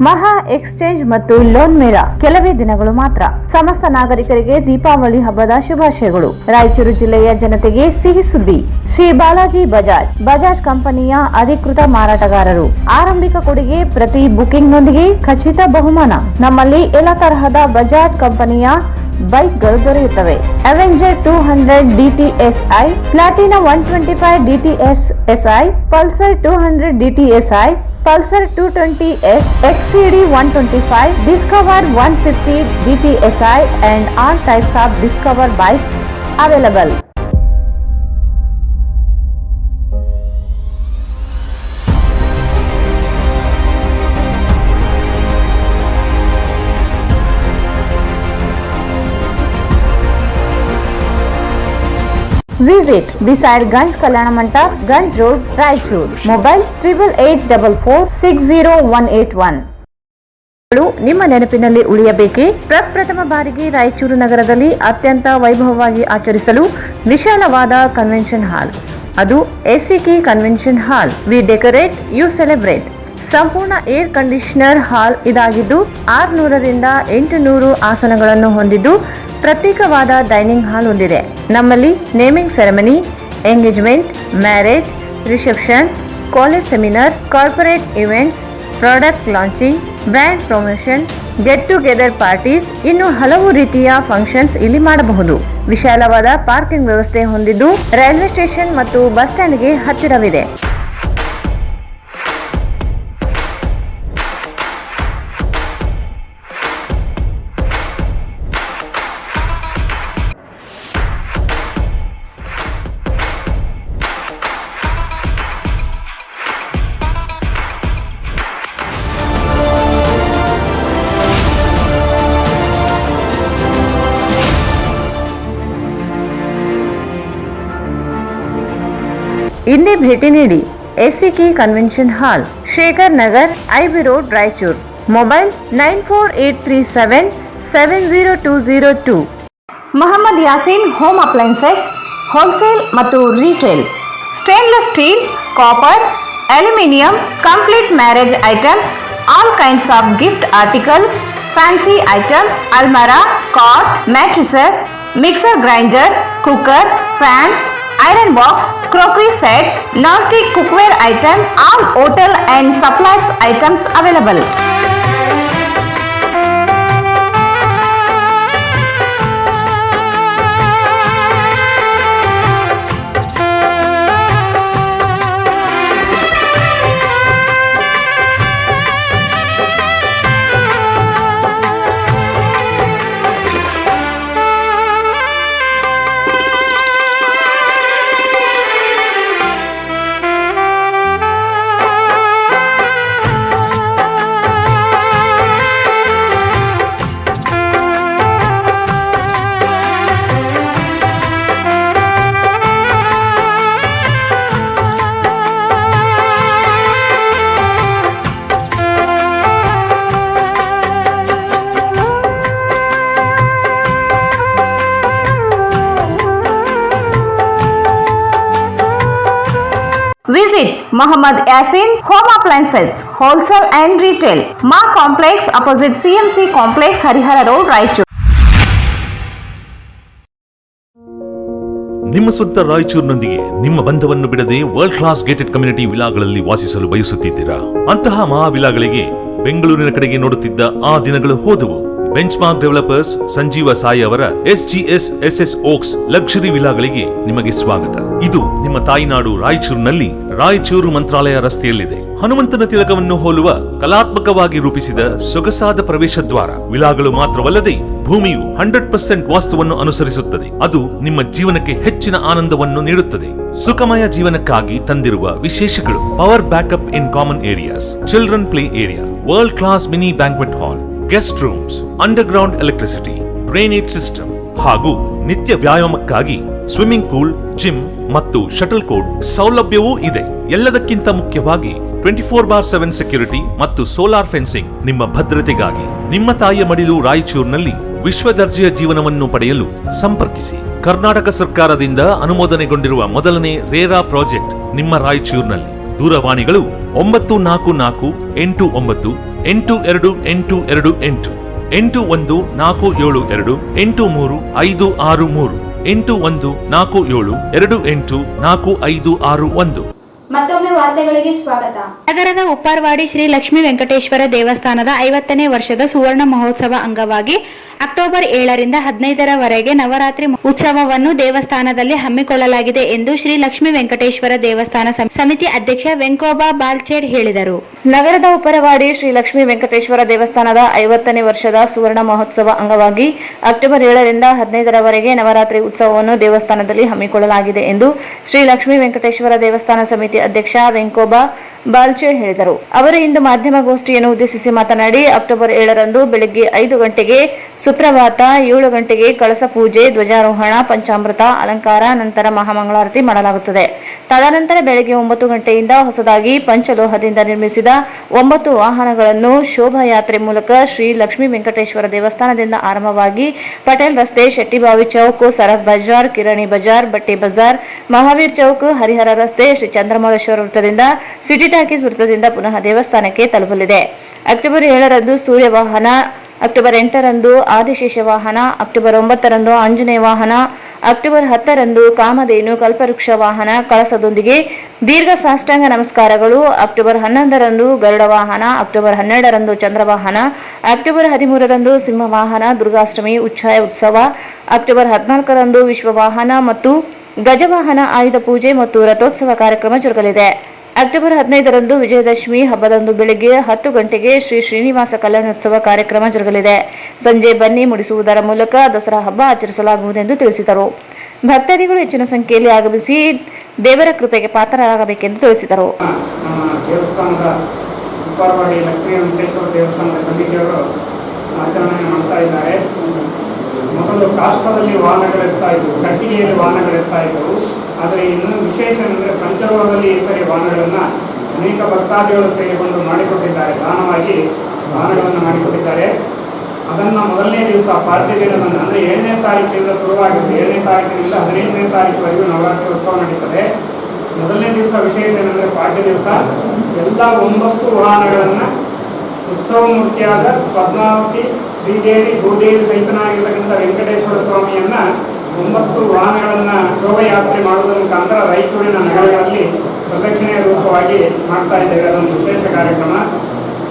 ಮಹಾ ಎಕ್ಸ್ಚೇಂಜ್ ಮತ್ತು ಲೋನ್ ಮೇಳ ಕೆಲವೇ ದಿನಗಳು ಮಾತ್ರ. ಸಮಸ್ತ ನಾಗರಿಕರಿಗೆ ದೀಪಾವಳಿ ಹಬ್ಬದ ಶುಭಾಶಯಗಳು. ರಾಯಚೂರು ಜಿಲ್ಲೆಯ ಜನತೆಗೆ ಸಿಹಿ ಸುದ್ದಿ. ಶ್ರೀ ಬಾಲಾಜಿ ಬಜಾಜ್ ಕಂಪನಿಯ ಅಧಿಕೃತ ಮಾರಾಟಗಾರರು. ಆರಂಭಿಕ ಕೊಡುಗೆ ಪ್ರತಿ ಬುಕಿಂಗ್ನೊಂದಿಗೆ ಖಚಿತ ಬಹುಮಾನ. ನಮ್ಮಲ್ಲಿ ಎಲ್ಲ ತರಹದ ಬಜಾಜ್ ಕಂಪನಿಯ ಬೈಕ್ಗಳು ದೊರೆಯುತ್ತವೆ. Avenger 200 DTSI, Platina 125 DTSI, Pulsar 200 DTSI, Pulsar 220S, XCD 125, Discover 150 DTSI and all types of Discover bikes available. Visit beside Ganj Kalyana Mandap, Ganj Road, Raichur. Mobile 8844460181. ನಿಮ್ಮ ನೆನಪಿನಲ್ಲಿ ಉಳಿಯಬೇಕೇ? ಪ್ರಪ್ರಥಮ ಬಾರಿಗೆ ರಾಯಚೂರು ನಗರದಲ್ಲಿ ಅತ್ಯಂತ ವೈಭವವಾಗಿ ಆಚರಿಸಲು ವಿಶಾಲವಾದ ಕನ್ವೆನ್ಷನ್ ಹಾಲ್, ಅದು SCK convention hall. We decorate, you celebrate. ಸಂಪೂರ್ಣ ಏರ್ ಕಂಡೀಷನರ್ ಹಾಲ್ ಇದಾಗಿದ್ದು 600ರಿಂದ 800 ಆಸನಗಳನ್ನು ಹೊಂದಿದ್ದು ಪ್ರತ್ಯೇಕವಾದ ಡೈನಿಂಗ್ ಹಾಲ್ ಹೊಂದಿದೆ. ನಮ್ಮಲ್ಲಿ naming ceremony, engagement, marriage, reception, college seminars, corporate events, product launching, brand promotion, get together parties, ಇನ್ನು ಹಲವು ರೀತಿಯ ಫಂಕ್ಷನ್ಸ್ ಇಲ್ಲಿ ಮಾಡಬಹುದು. ವಿಶಾಲವಾದ ಪಾರ್ಕಿಂಗ್ ವ್ಯವಸ್ಥೆ ಹೊಂದಿದ್ದು ರೈಲ್ವೆ ಸ್ಟೇಷನ್ ಮತ್ತು ಬಸ್ ಸ್ಟ್ಯಾಂಡ್ಗೆ ಹತ್ತಿರವಿದೆ. ಇಂದೇ ಭೇಟಿ ನೀಡಿ. ACK convention hall, Shekhar Nagar, IB road, Raichur. Mobile 9483770202. Mohammed Yasin home appliances, wholesale ಮತ್ತು retail. Stainless steel, copper, aluminium, complete marriage items, all kinds of gift articles, fancy items, ಅಲ್ಮಾರಾ, cot, mattresses, mixer grinder, cooker, fan, iron box, crockery sets, non-stick cookware items, all hotel and supplies items available. Visit Mohammad Yasin Home Appliances, Wholesale and Retail, Ma Complex, opposite CMC Complex, Harihara Road, Raichur. ನಿಮ್ಮ ಸ್ವಂತ ರಾಯಚೂರಿನೊಂದಿಗೆ ನಿಮ್ಮ ಬಂಧವನ್ನು ಬಿಡದೆ world class gated community ವಿಲಾಗಳಲ್ಲಿ ವಾಸಿಸಲು ಬಯಸುತ್ತಿದ್ದೀರಾ? ಅಂತಹ ಮಹಾವಿಲಾಗಳಿಗೆ ಬೆಂಗಳೂರಿನ ಕಡೆಗೆ ನೋಡುತ್ತಿದ್ದ ಆ ದಿನಗಳು ಹೋದವು. ಬೆಂಚ್ಮಾರ್ಕ್ ಡೆವಲಪರ್ಸ್ ಸಂಜೀವ ಸಾಯಿ ಅವರ SGS ಓಕ್ಸ್ ಲಕ್ಸುರಿ ವಿಲಾಗಳಿಗೆ ನಿಮಗೆ ಸ್ವಾಗತ. ಇದು ನಿಮ್ಮ ತಾಯಿನಾಡು ರಾಯಚೂರಿನಲ್ಲಿ ರಾಯಚೂರು ಮಂತ್ರಾಲಯ ರಸ್ತೆಯಲ್ಲಿದೆ. ಹನುಮಂತನ ತಿಲಕವನ್ನು ಹೋಲುವ ಕಲಾತ್ಮಕವಾಗಿ ರೂಪಿಸಿದ ಸೊಗಸಾದ ಪ್ರವೇಶ ದ್ವಾರ. ವಿಲಾಗಳು ಮಾತ್ರವಲ್ಲದೆ ಭೂಮಿಯು 100% ವಾಸ್ತುವನ್ನು ಅನುಸರಿಸುತ್ತದೆ. ಅದು ನಿಮ್ಮ ಜೀವನಕ್ಕೆ ಹೆಚ್ಚಿನ ಆನಂದವನ್ನು ನೀಡುತ್ತದೆ. ಸುಖಮಯ ಜೀವನಕ್ಕಾಗಿ ತಂದಿರುವ ವಿಶೇಷಗಳು: power backup in common areas, children play area, world class mini banquet hall, guest rooms, underground electricity, drainage system ಹಾಗೂ ನಿತ್ಯ ವ್ಯಾಯಾಮಕ್ಕಾಗಿ ಸ್ವಿಮ್ಮಿಂಗ್ ಪೂಲ್, ಜಿಮ್ ಮತ್ತು ಶಟಲ್ ಕೋರ್ಟ್ ಸೌಲಭ್ಯವೂ ಇದೆ. ಎಲ್ಲದಕ್ಕಿಂತ ಮುಖ್ಯವಾಗಿ 24/7 ಸೆಕ್ಯೂರಿಟಿ ಮತ್ತು ಸೋಲಾರ್ ಫೆನ್ಸಿಂಗ್ ನಿಮ್ಮ ಭದ್ರತೆಗಾಗಿ. ನಿಮ್ಮ ತಾಯಿಯ ಮಡಿಲು ರಾಯಚೂರಿನಲ್ಲಿ ವಿಶ್ವ ದರ್ಜೆಯ ಜೀವನವನ್ನು ಪಡೆಯಲು ಸಂಪರ್ಕಿಸಿ. ಕರ್ನಾಟಕ ಸರ್ಕಾರದಿಂದ ಅನುಮೋದನೆಗೊಂಡಿರುವ ಮೊದಲನೇ ರೇರಾ ಪ್ರಾಜೆಕ್ಟ್ ನಿಮ್ಮ ರಾಯಚೂರಿನಲ್ಲಿ. ದೂರವಾಣಿಗಳು 9448982828 8147283563 8147284561. ಮತ್ತೊಮ್ಮೆ ವಾರ್ತೆಗಳಿಗೆ ಸ್ವಾಗತ. ನಗರದ ಉಪ್ಪಾರವಾಡಿ ಶ್ರೀ ಲಕ್ಷ್ಮೀ ವೆಂಕಟೇಶ್ವರ ದೇವಸ್ಥಾನದ 50ನೇ ವರ್ಷದ ಸುವರ್ಣ ಮಹೋತ್ಸವ ಅಂಗವಾಗಿ ಅಕ್ಟೋಬರ್ 7ರಿಂದ 15ರವರೆಗೆ ನವರಾತ್ರಿ ಉತ್ಸವವನ್ನು ದೇವಸ್ಥಾನದಲ್ಲಿ ಹಮ್ಮಿಕೊಳ್ಳಲಾಗಿದೆ ಎಂದು ಶ್ರೀ ಲಕ್ಷ್ಮೀ ವೆಂಕಟೇಶ್ವರ ದೇವಸ್ಥಾನ ಸಮಿತಿ ಅಧ್ಯಕ್ಷ ವೆಂಕೋಬಾ ಬಾಲ್ಚೇಡ್ ಹೇಳಿದರು. ನಗರದ ಉಪ್ಪರವಾಡಿ ಶ್ರೀ ಲಕ್ಷ್ಮೀ ವೆಂಕಟೇಶ್ವರ ದೇವಸ್ಥಾನದ 50ನೇ ವರ್ಷದ ಸುವರ್ಣ ಮಹೋತ್ಸವ ಅಂಗವಾಗಿ ಅಕ್ಟೋಬರ್ 7ರಿಂದ 15ರವರೆಗೆ ನವರಾತ್ರಿ ಉತ್ಸವವನ್ನು ದೇವಸ್ಥಾನದಲ್ಲಿ ಹಮ್ಮಿಕೊಳ್ಳಲಾಗಿದೆ ಎಂದು ಶ್ರೀ ಲಕ್ಷ್ಮೀ ವೆಂಕಟೇಶ್ವರ ದೇವಸ್ಥಾನ ಸಮಿತಿ ಅಧ್ಯಕ್ಷ ವೆಂಕೋಬಾ ಬಾಲ್ಚೇಡ್ ಹೇಳಿದರು. ಅವರು ಇಂದು ಮಾಧ್ಯಮಗೋಷ್ಠಿಯನ್ನು ಉದ್ದೇಶಿಸಿ ಮಾತನಾಡಿ, ಅಕ್ಟೋಬರ್ 7ರಂದು ಬೆಳಗ್ಗೆ 5 ಗಂಟೆಗೆ ಸುಪ್ರಭಾತ, 7 ಗಂಟೆಗೆ ಕಳಸ ಪೂಜೆ, ಧ್ವಜಾರೋಹಣ, ಪಂಚಾಮೃತ, ಅಲಂಕಾರ, ನಂತರ ಮಹಾಮಂಗಳಾರತಿ ಮಾಡಲಾಗುತ್ತದೆ. ತದನಂತರ ಬೆಳಗ್ಗೆ 9 ಗಂಟೆಯಿಂದ ಹೊಸದಾಗಿ ಪಂಚಲೋಹದಿಂದ ನಿರ್ಮಿಸಿದ 9 ವಾಹನಗಳನ್ನು ಶೋಭಾಯಾತ್ರೆ ಮೂಲಕ ಶ್ರೀ ಲಕ್ಷ್ಮೀ ವೆಂಕಟೇಶ್ವರ ದೇವಸ್ಥಾನದಿಂದ ಆರಂಭವಾಗಿ ಪಟೇಲ್ ರಸ್ತೆ, ಶೆಟ್ಟಿಬಾವಿ ಚೌಕ್, ಸರಫ್ ಬಜಾರ್, ಕಿರಾಣಿ ಬಜಾರ್, ಬಟ್ಟೆ ಬಜಾರ್, ಮಹಾವೀರ್ ಚೌಕ್, ಹರಿಹರ ರಸ್ತೆ, ಶ್ರೀ ಚಂದ್ರಮೌಳೇಶ್ವರ ವೃತ್ತದಿಂದ ಸಿಟಿ ಟಾಕೀಸ್ ವೃತ್ತದಿಂದ ಪುನಃ ದೇವಸ್ಥಾನಕ್ಕೆ ತಲುಪಲಿದೆ. ಅಕ್ಟೋಬರ್ 7ರಂದು ಸೂರ್ಯ ವಾಹನ, ಅಕ್ಟೋಬರ್ 8ರಂದು ಆದಿಶೇಷ ವಾಹನ, ಅಕ್ಟೋಬರ್ 9ರಂದು ಆಂಜನೇಯ ವಾಹನ, ಅಕ್ಟೋಬರ್ 10ರಂದು ಕಾಮಧೇನು ಕಲ್ಪವೃಕ್ಷ ವಾಹನ ಕಳಸದೊಂದಿಗೆ ದೀರ್ಘ ಸಾಷ್ಟಾಂಗ ನಮಸ್ಕಾರಗಳು, ಅಕ್ಟೋಬರ್ 11ರಂದು ಗರುಡ ವಾಹನ, ಅಕ್ಟೋಬರ್ 12ರಂದು ಚಂದ್ರವಾಹನ, ಅಕ್ಟೋಬರ್ 13ರಂದು ಸಿಂಹ ವಾಹನ, ದುರ್ಗಾಷ್ಟಮಿ ಉಚ್ಛಾಯ ಉತ್ಸವ, ಅಕ್ಟೋಬರ್ 14ರಂದು ವಿಶ್ವವಾಹನ ಮತ್ತು ಗಜವಾಹನ ಆಯುಧ ಪೂಜೆ ಮತ್ತು ರಥೋತ್ಸವ ಕಾರ್ಯಕ್ರಮ ಜರುಗಲಿದೆ. ಅಕ್ಟೋಬರ್ 15ರಂದು ವಿಜಯದಶಮಿ ಹಬ್ಬದಂದು ಬೆಳಗ್ಗೆ 10 ಗಂಟೆಗೆ ಶ್ರೀ ಶ್ರೀನಿವಾಸ ಕಲ್ಯಾಣೋತ್ಸವ ಕಾರ್ಯಕ್ರಮ ಜರುಗಲಿದೆ. ಸಂಜೆ ಬನ್ನಿ ಮುಡಿಸುವುದರ ಮೂಲಕ ದಸರಾ ಹಬ್ಬ ಆಚರಿಸಲಾಗುವುದೆಂದು ತಿಳಿಸಿದರು. ಭಕ್ತಾದಿಗಳು ಹೆಚ್ಚಿನ ಸಂಖ್ಯೆಯಲ್ಲಿ ಆಗಮಿಸಿ ದೇವರ ಕೃಪೆಗೆ ಪಾತ್ರರಾಗಬೇಕೆಂದು ತಿಳಿಸಿದರು. ದೇವಸ್ಥಾನದ ಉಪ್ಪಾರವಾಡಿ ಲಕ್ಷ್ಮೀ ವೆಂಕಟೇಶ್ವರ ದೇವಸ್ಥಾನದ ಕಮಿಟಿಯವರು ಆಚರಣೆ ಮಾಡ್ತಾ ಇದ್ದಾರೆ. ಮೊದಲು ಕಾಷ್ಟದಲ್ಲಿ ವಾಹನಗಳಿರ್ತಾ ಇದ್ವು, ಕಟ್ಟಿಗೆಯಲ್ಲಿ ವಾಹನಗಳಿರ್ತಾ ಇದ್ದವು. ಆದರೆ ಇನ್ನು ವಿಶೇಷ ಅಂದರೆ ಪಂಚಲೋಹದಲ್ಲಿ ಈ ಸರಿ ವಾಹನಗಳನ್ನು ಅನೇಕ ಭಕ್ತಾದಿಗಳು ಸೇರಿಕೊಂಡು ಮಾಡಿಕೊಟ್ಟಿದ್ದಾರೆ, ದಾನವಾಗಿ ವಾಹನಗಳನ್ನು ಮಾಡಿಕೊಟ್ಟಿದ್ದಾರೆ. ಅದನ್ನು ಮೊದಲನೇ ದಿವಸ ಪಾಡ್ಯ ದಿನದಂದು ಅಂದರೆ 7ನೇ ತಾರೀಕಿನಿಂದ ಶುರುವಾಗಿದ್ದು 7ನೇ ತಾರೀಕಿನಿಂದ 15ನೇ ತಾರೀಕಿವರೆಗೂ ನವರಾತ್ರಿ ಉತ್ಸವ ನಡೀತದೆ. ಮೊದಲನೇ ದಿವಸ ವಿಶೇಷ ಏನಂದರೆ ಪಾಡ್ಯ ದಿವಸ ಎಲ್ಲ 9 ವಾಹನಗಳನ್ನು ಉತ್ಸವ ಮೂರ್ತಿಯಾದ ಪದ್ಮಾವತಿ, ಶ್ರೀದೇವಿ, ಭೂದೇವಿ ಸಹಿತನಾಗಿರ್ತಕ್ಕಂಥ ವೆಂಕಟೇಶ್ವರ ಸ್ವಾಮಿಯನ್ನ 9 ವಾಹನಗಳನ್ನ ಶೋಭಾಯಾತ್ರೆ ಮಾಡುವುದರ ಮುಖಾಂತರ ರಾಯಚೂರಿನ ನಗರಗಳಲ್ಲಿ ಪ್ರದಕ್ಷಿಣೆಯ ರೂಪವಾಗಿ ಮಾಡ್ತಾ ಇದ್ದೇವೆ. ಅದೊಂದು ವಿಶೇಷ ಕಾರ್ಯಕ್ರಮ.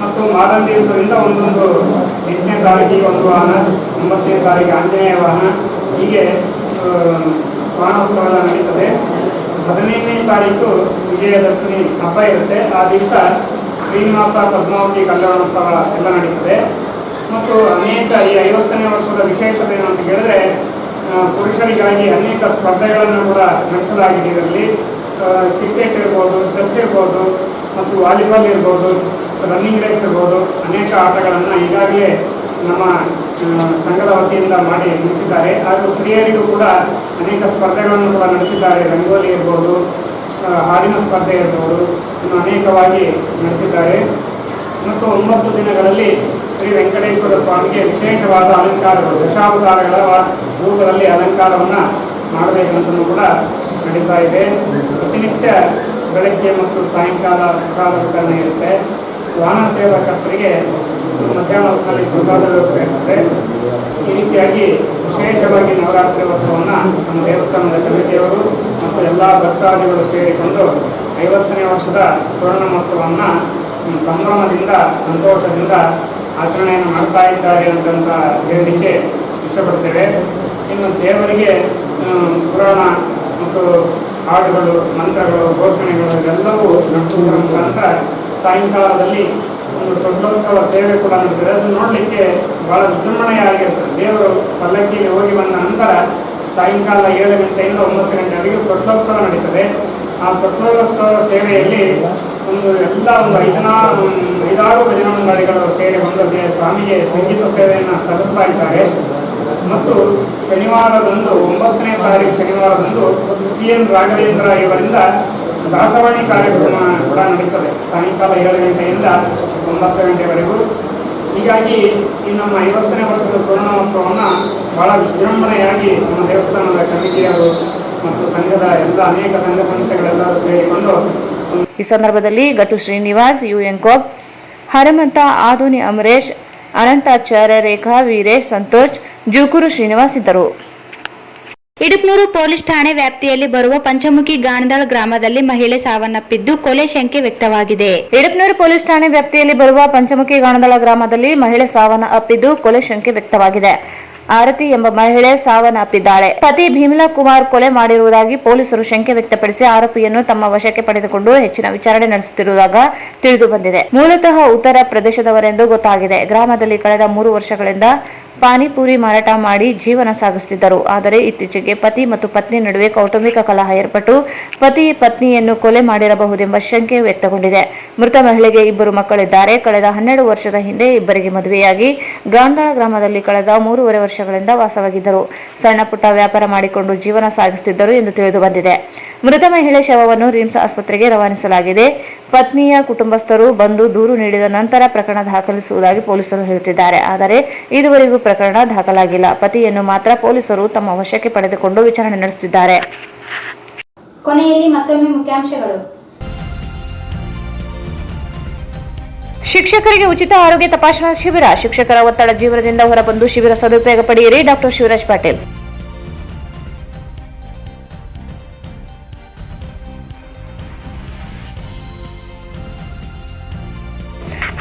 ಮತ್ತು ಮಾರನೇ ದಿವಸದಿಂದ ಒಂದೊಂದು 8ನೇ ತಾರೀಕಿಗೆ ಒಂದು ವಾಹನ, 9ನೇ ತಾರೀಕಿಗೆ ಆಂಜನೇಯ ವಾಹನ, ಹೀಗೆ ವಾಹನೋತ್ಸವ ಎಲ್ಲ ನಡೀತದೆ. 15ನೇ ತಾರೀಕು ವಿಜಯದಶಮಿ ಹಬ್ಬ ಇರುತ್ತೆ. ಆ ದಿವಸ ಶ್ರೀನಿವಾಸ ಪದ್ಮಾವತಿ ಕಲ್ಯಾಣೋತ್ಸವ ಎಲ್ಲ ನಡೀತದೆ. ಮತ್ತು ಅನೇಕ ಈ 50ನೇ ವರ್ಷದ ವಿಶೇಷತೆ ಏನಂತ ಹೇಳಿದ್ರೆ, ಪುರುಷರಿಗಾಗಿ ಅನೇಕ ಸ್ಪರ್ಧೆಗಳನ್ನು ಕೂಡ ನಡೆಸಲಾಗಿದೆ. ಇದರಲ್ಲಿ ಕ್ರಿಕೆಟ್ ಇರ್ಬೋದು, ಚೆಸ್ ಇರ್ಬೋದು, ಮತ್ತು ವಾಲಿಬಾಲ್ ಇರ್ಬೋದು, ರನ್ನಿಂಗ್ ರೇಸ್ ಇರ್ಬೋದು, ಅನೇಕ ಆಟಗಳನ್ನು ಈಗಾಗಲೇ ನಮ್ಮ ಸಂಘದ ವತಿಯಿಂದ ಮಾಡಿ ಮುಗಿಸಿದ್ದಾರೆ. ಹಾಗೂ ಸ್ತ್ರೀಯರಿಗೂ ಕೂಡ ಅನೇಕ ಸ್ಪರ್ಧೆಗಳನ್ನು ಕೂಡ ನಡೆಸಿದ್ದಾರೆ. ರಂಗೋಲಿ ಇರ್ಬೋದು, ಹಾಡಿನ ಸ್ಪರ್ಧೆ ಇರ್ಬೋದು, ಇನ್ನು ಅನೇಕವಾಗಿ ನಡೆಸಿದ್ದಾರೆ. ಮತ್ತು 9 ದಿನಗಳಲ್ಲಿ ಶ್ರೀ ವೆಂಕಟೇಶ್ವರ ಸ್ವಾಮಿಗೆ ವಿಶೇಷವಾದ ಅಲಂಕಾರಗಳು, ದಶಾವತಾರಗಳ ರೂಪದಲ್ಲಿ ಅಲಂಕಾರವನ್ನು ಮಾಡಬೇಕಂತಲೂ ಕೂಡ ನಡೀತಾ ಇದೆ. ಪ್ರತಿನಿತ್ಯ ಬೆಳಗ್ಗೆ ಮತ್ತು ಸಾಯಂಕಾಲ ಪ್ರಸಾದ ವಿತರಣೆ ಇರುತ್ತೆ. ವಾಹನ ಸೇವಕರಿಗೆ ಮಧ್ಯಾಹ್ನ ಹೊತ್ತಿನಲ್ಲಿ ಪ್ರಸಾದ ವ್ಯವಸ್ಥೆ ಇರುತ್ತೆ. ಈ ರೀತಿಯಾಗಿ ವಿಶೇಷವಾಗಿ ನವರಾತ್ರಿ ಉತ್ಸವವನ್ನು ನಮ್ಮ ದೇವಸ್ಥಾನದ ಕಮಿಟಿಯವರು ಮತ್ತು ಎಲ್ಲ ಭಕ್ತಾದಿಗಳು ಸೇರಿಕೊಂಡು 50ನೇ ವರ್ಷದ ಸುವರ್ಣ ಮಹೋತ್ಸವವನ್ನು ಸಂಭ್ರಮದಿಂದ, ಸಂತೋಷದಿಂದ ಆಚರಣೆಯನ್ನು ಮಾಡ್ತಾ ಇದ್ದಾರೆ ಅಂತಂತ ಹೇಳಲಿಕ್ಕೆ ಇಷ್ಟಪಡ್ತೇವೆ. ಇನ್ನು ದೇವರಿಗೆ ಪುರಾಣ ಮತ್ತು ಹಾಡುಗಳು, ಮಂತ್ರಗಳು, ಘೋಷಣೆಗಳು ಇವೆಲ್ಲವೂ ನಡೆಸುವುದರ ಮುಖಾಂತರ ಸಾಯಂಕಾಲದಲ್ಲಿ ಒಂದು ದೊಡ್ಡೋತ್ಸವ ಸೇವೆ ಕೂಡ ನಡೀತದೆ. ಅದು ನೋಡಲಿಕ್ಕೆ ಬಹಳ ವಿಜೃಂಭಣೆಯಾಗಿರ್ತದೆ. ದೇವರು ಪಲ್ಲಕ್ಕಿಯಲ್ಲಿ ಹೋಗಿ ಬಂದ ನಂತರ ಸಾಯಂಕಾಲ 7 ಗಂಟೆಯಿಂದ 9 ಗಂಟೆವರೆಗೆ ದೊಡ್ಡೋತ್ಸವ ನಡೀತದೆ. ಆ ದೊಡ್ಡೋತ್ಸವ ಸೇವೆಯಲ್ಲಿ ಒಂದು 5-6 ಭಜನಾ ಮಂಡಳಿಗಳು ಸೇರಿ ಒಂದು ಸ್ವಾಮಿಗೆ ಸಂಗೀತ ಸೇವೆಯನ್ನು ಸಲ್ಲಿಸ್ತಾ ಇದ್ದಾರೆ. ಮತ್ತು ಶನಿವಾರದಂದು 9ನೇ ತಾರೀಕು ಶನಿವಾರದಂದು CN ರಾಘವೇಂದ್ರ ಇವರಿಂದ ದಾಸವಾಣಿ ಕಾರ್ಯಕ್ರಮ ಕೂಡ ನಡೀತದೆ ಸಾಯಂಕಾಲ 7 ಗಂಟೆಯಿಂದ 9 ಗಂಟೆವರೆಗೂ. ಹೀಗಾಗಿ ಈ ನಮ್ಮ 50ನೇ ವರ್ಷದ ಸುವರ್ಣೋತ್ಸವವನ್ನು ಬಹಳ ವಿಜೃಂಭಣೆಯಾಗಿ ನಮ್ಮ ದೇವಸ್ಥಾನದ ಕಮಿಟಿಯವರು ಮತ್ತು ಸಂಘದ ಎಲ್ಲ ಅನೇಕ ಸಂಘ ಸಂಸ್ಥೆಗಳೆಲ್ಲರೂ ಸೇರಿಕೊಂಡು. ಈ ಸಂದರ್ಭದಲ್ಲಿ ಗಟ್ಟು ಶ್ರೀನಿವಾಸ್, ಯುಎನ್ಕೋಪ್, ಹರಮಂತ, ಆದೋನಿ ಅಮರೇಶ್, ಅನಂತಾಚಾರ್ಯ, ರೇಖಾ, ವೀರೇಶ್, ಸಂತೋಷ್, ಜೂಕೂರು ಶ್ರೀನಿವಾಸ್ ಇದ್ದರು. ಇಡುಪ್ನೂರು ಪೊಲೀಸ್ ಠಾಣೆ ವ್ಯಾಪ್ತಿಯಲ್ಲಿ ಬರುವ ಪಂಚಮುಖಿ ಗಾಣದಾಳ್ ಗ್ರಾಮದಲ್ಲಿ ಮಹಿಳೆ ಸಾವನ್ನಪ್ಪಿದ್ದು ಕೊಲೆ ಶಂಕೆ ವ್ಯಕ್ತವಾಗಿದೆ. ಇಡುಪ್ನೂರು ಪೊಲೀಸ್ ಠಾಣೆ ವ್ಯಾಪ್ತಿಯಲ್ಲಿ ಬರುವ ಪಂಚಮುಖಿ ಗಾಣದಾಳ ಗ್ರಾಮದಲ್ಲಿ ಮಹಿಳೆ ಸಾವನ್ನಪ್ಪಿದ್ದು ಕೊಲೆ ಶಂಕೆ ವ್ಯಕ್ತವಾಗಿದೆ. ಆರತಿ ಎಂಬ ಮಹಿಳೆ ಸಾವನ್ನಪ್ಪಿದ್ದಾಳೆ. ಪತಿ ಭೀಮಲಾ ಕುಮಾರ್ ಕೊಲೆ ಮಾಡಿರುವುದಾಗಿ ಪೊಲೀಸರು ಶಂಕೆ ವ್ಯಕ್ತಪಡಿಸಿ ಆರೋಪಿಯನ್ನು ತಮ್ಮ ವಶಕ್ಕೆ ಪಡೆದುಕೊಂಡು ಹೆಚ್ಚಿನ ವಿಚಾರಣೆ ನಡೆಸುತ್ತಿರುವಾಗ ತಿಳಿದು ಬಂದಿದೆ. ಮೂಲತಃ ಉತ್ತರ ಪ್ರದೇಶದವರೆಂದು ಗೊತ್ತಾಗಿದೆ. ಗ್ರಾಮದಲ್ಲಿ ಕಳೆದ 3 ವರ್ಷಗಳಿಂದ ಪಾನಿಪುರಿ ಮಾರಾಟ ಮಾಡಿ ಜೀವನ ಸಾಗಿಸುತ್ತಿದ್ದರು. ಆದರೆ ಇತ್ತೀಚೆಗೆ ಪತಿ ಮತ್ತು ಪತ್ನಿ ನಡುವೆ ಕೌಟುಂಬಿಕ ಕಲಹ ಏರ್ಪಟ್ಟು ಪತಿ ಪತ್ನಿಯನ್ನು ಕೊಲೆ ಮಾಡಿರಬಹುದೆಂಬ ಶಂಕೆ ವ್ಯಕ್ತಗೊಂಡಿದೆ. ಮೃತ ಮಹಿಳೆಗೆ 2 ಮಕ್ಕಳಿದ್ದಾರೆ. ಕಳೆದ 12 ವರ್ಷದ ಹಿಂದೆ ಇಬ್ಬರಿಗೆ ಮದುವೆಯಾಗಿ ಗಾಂಧಾಳ ಗ್ರಾಮದಲ್ಲಿ ಕಳೆದ 3.5 ವರ್ಷಗಳಿಂದ ವಾಸವಾಗಿದ್ದರು. ಸಣ್ಣ ಪುಟ್ಟ ವ್ಯಾಪಾರ ಮಾಡಿಕೊಂಡು ಜೀವನ ಸಾಗಿಸುತ್ತಿದ್ದರು ಎಂದು ತಿಳಿದು ಬಂದಿದೆ. ಮೃತ ಮಹಿಳೆ ಶವವನ್ನು ರಿಮ್ಸ್ ಆಸ್ಪತ್ರೆಗೆ ರವಾನಿಸಲಾಗಿದೆ. ಪತ್ನಿಯ ಕುಟುಂಬಸ್ಥರು ಬಂದು ದೂರು ನೀಡಿದ ನಂತರ ಪ್ರಕರಣ ದಾಖಲಿಸುವುದಾಗಿ ಪೊಲೀಸರು ಹೇಳುತ್ತಿದ್ದಾರೆ. ಆದರೆ ಇದುವರೆಗೂ ಪ್ರಕರಣ ದಾಖಲಾಗಿಲ್ಲ. ಪತಿಯನ್ನು ಮಾತ್ರ ಪೊಲೀಸರು ತಮ್ಮ ವಶಕ್ಕೆ ಪಡೆದುಕೊಂಡು ವಿಚಾರಣೆ ನಡೆಸುತ್ತಿದ್ದಾರೆ. ಕೊನೆಯಲ್ಲಿ ಮತ್ತೊಮ್ಮೆ ಮುಖ್ಯಾಂಶಗಳು. ಶಿಕ್ಷಕರಿಗೆ ಉಚಿತ ಆರೋಗ್ಯ ತಪಾಸಣಾ ಶಿಬಿರ. ಶಿಕ್ಷಕರ ಒತ್ತಡ ಜೀವನದಿಂದ ಹೊರಬಂದು ಶಿಬಿರ ಸದುಪಯೋಗ ಪಡೆಯಿರಿ. ಡಾಕ್ಟರ್ ಶಿವರಾಜ್ ಪಾಟೀಲ್.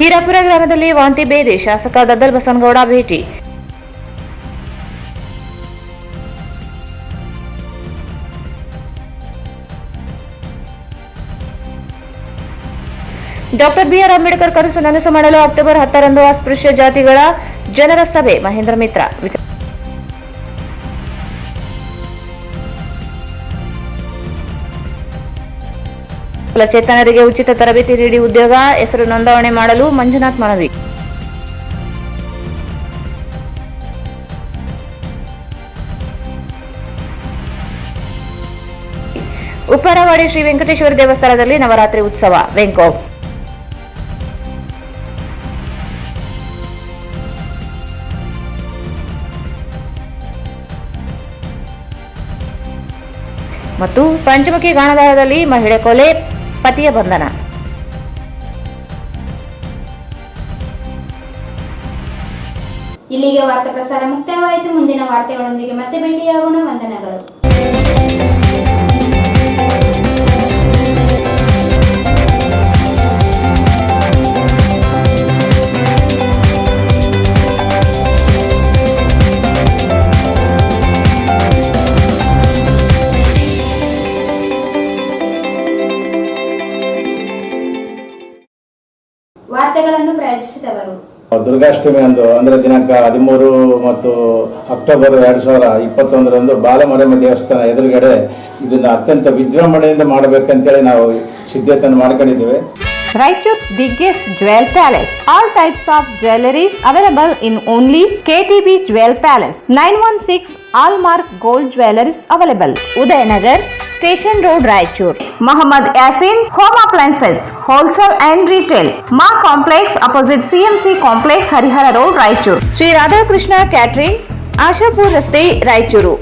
ಹೀರಾಪುರ ಗ್ರಾಮದಲ್ಲಿ ವಾಂತಿ ಭೇದಿ. ಶಾಸಕ ದದ್ದಲ್ ಬಸನಗೌಡ ಭೇಟಿ. ಡಾಕ್ಟರ್ ಬಿಆರ್ ಅಂಬೇಡ್ಕರ್ ಕನಸು ನನಸು ಮಾಡಲು ಅಕ್ಟೋಬರ್ 10ರಂದು ಅಸ್ಪೃಶ್ಯ ಜಾತಿಗಳ ಜನರ ಸಭೆ. ಮಹೇಂದ್ರ ಮಿತ್ರ. ವಿಕಲಚೇತನರಿಗೆ ಉಚಿತ ತರಬೇತಿ ನೀಡಿ ಉದ್ಯೋಗ. ಹೆಸರು ನೋಂದಣಿ ಮಾಡಲು ಮಂಜುನಾಥ್ ಮನವಿ. ಉಪ್ಪರವಾಡಿ ಶ್ರೀ ವೆಂಕಟೇಶ್ವರ ದೇವಸ್ಥಾನದಲ್ಲಿ ನವರಾತ್ರಿ ಉತ್ಸವ. ವೆಂಕೋ. ಮತ್ತು ಪಂಚಮುಖಿ ಗಾಣದಾಳದಲ್ಲಿ ಮಹಿಳೆ ಕೊಲೆ, ಪತಿಯ ಬಂಧನ. ಇಲ್ಲಿಗೆ ವಾರ್ತಾ ಪ್ರಸಾರ ಮುಕ್ತಾಯವಾಯಿತು. ಮುಂದಿನ ವಾರ್ತೆಗಳೊಂದಿಗೆ ಮತ್ತೆ ಭೇಟಿಯಾಗೋಣ. ವಂದನೆಗಳು. ವಾರ್ತೆಗಳನ್ನು ಪ್ರಾಯೋಜಿಸಿದವರು ದುರ್ಗಾಷ್ಟಮಿ ಅಂದು ಅಂದರೆ ದಿನಾಂಕ 13 ಮತ್ತು ಅಕ್ಟೋಬರ್ 2021ರಂದು ಬಾಲಮರಮ್ಮ ದೇವಸ್ಥಾನ ಎದುರುಗಡೆ ಇದನ್ನ ಅತ್ಯಂತ ವಿಜೃಂಭಣೆಯಿಂದ ಮಾಡಬೇಕಂತೇಳಿ ನಾವು ಸಿದ್ಧತೆಯನ್ನು ಮಾಡ್ಕೊಂಡಿದ್ದೇವೆ. Raichur's biggest jewel palace. All types of jewelries available in only KTB Jewel Palace. 916 Allmark Gold Jewelries available. Udayanagar, Station Road, Raichur. Muhammad Yasin Home Appliances, Wholesale and Retail. Ma Complex opposite CMC Complex, Harihara Road, Raichur. Sri Radhakrishna Catering, Ashapur Rasti, Raichuru.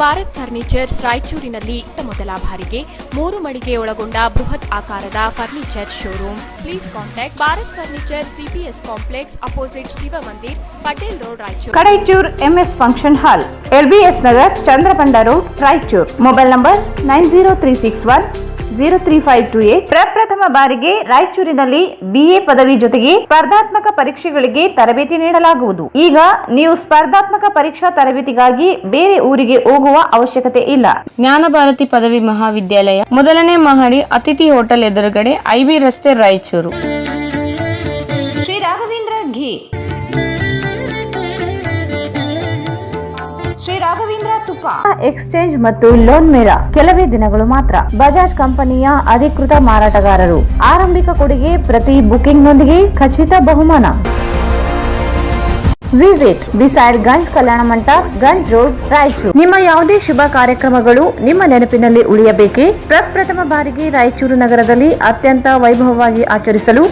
Bharat furnitures ರಾಯಚೂರಿನಲ್ಲಿ ಮೊದಲ ಬಾರಿಗೆ 3 ಮಳಿಗೆ ಒಳಗೊಂಡ ಬೃಹತ್ ಆಕಾರದ furniture showroom. Please contact Bharat furniture CPS complex opposite Shiva Mandir, Patel road, Raichur. Kadaichur MS function hall, LBS Nagar, Chandrabanda road, Raichur. Mobile number 9036103528. ಪ್ರಪ್ರಥಮ ಬಾರಿಗೆ ರಾಯಚೂರಿನಲ್ಲಿ BA ಪದವಿ ಜೊತೆಗೆ ಸ್ಪರ್ಧಾತ್ಮಕ ಪರೀಕ್ಷೆಗಳಿಗೆ ತರಬೇತಿ ನೀಡಲಾಗುವುದು. ಈಗ ನೀವು ಸ್ಪರ್ಧಾತ್ಮಕ ಪರೀಕ್ಷಾ ತರಬೇತಿಗಾಗಿ ಬೇರೆ ಊರಿಗೆ ಹೋಗುವ ಅವಶ್ಯಕತೆ ಇಲ್ಲ. ಜ್ಞಾನ ಭಾರತಿ ಪದವಿ ಮಹಾವಿದ್ಯಾಲಯ, 1ನೇ ಮಹಡಿ, ಅತಿಥಿ ಹೋಟೆಲ್ ಎದುರುಗಡೆ, IB ರಸ್ತೆ, ರಾಯಚೂರು. ಶ್ರೀ ರಾಘವೇಂದ್ರ ಘೀ, ಶ್ರೀ ರಾಘವೇಂದ್ರ ತುಪ್ಪ. ಎಕ್ಸ್ಚೇಂಜ್ ಮತ್ತು ಲೋನ್ ಮೇಳ ಕೆಲವೇ ದಿನಗಳು ಮಾತ್ರ. ಬಜಾಜ್ ಕಂಪನಿಯ ಅಧಿಕೃತ ಮಾರಾಟಗಾರರು. ಆರಂಭಿಕ ಕೊಡುಗೆ ಪ್ರತಿ ಬುಕಿಂಗ್ನೊಂದಿಗೆ ಖಚಿತ ಬಹುಮಾನ. Visit beside Ganj Kalyana Mantapa, Ganj road, Raichur. ನಿಮ್ಮ ಯಾವುದೇ ಶುಭ ಕಾರ್ಯಕ್ರಮಗಳು ನಿಮ್ಮ ನೆನಪಿನಲ್ಲಿ ಉಳಿಯಬೇಕೆ? ಪ್ರಪ್ರಥಮ ಬಾರಿಗೆ ರಾಯಚೂರು ನಗರದಲ್ಲಿ ಅತ್ಯಂತ ವೈಭವವಾಗಿ ಆಚರಿಸಲು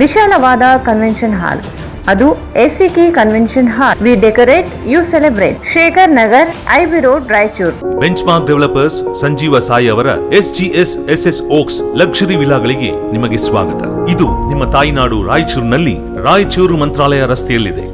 ವಿಶಾಲವಾದ ಕನ್ವೆನ್ಷನ್ ಹಾಲ್, ಅದು SCK convention hall. We decorate, you celebrate. Shekhar Nagar, IB road, Raichur. Benchmark developers Sanjeeva Sai ಅವರ SGS SS ಓಕ್ಸ್ ಲಕ್ಸುರಿ ವಿಲಾಗಳಿಗೆ ನಿಮಗೆ ಸ್ವಾಗತ. ಇದು ನಿಮ್ಮ ತಾಯಿನಾಡು ರಾಯಚೂರಿನಲ್ಲಿ ರಾಯಚೂರು ಮಂತ್ರಾಲಯ ರಸ್ತೆಯಲ್ಲಿದೆ.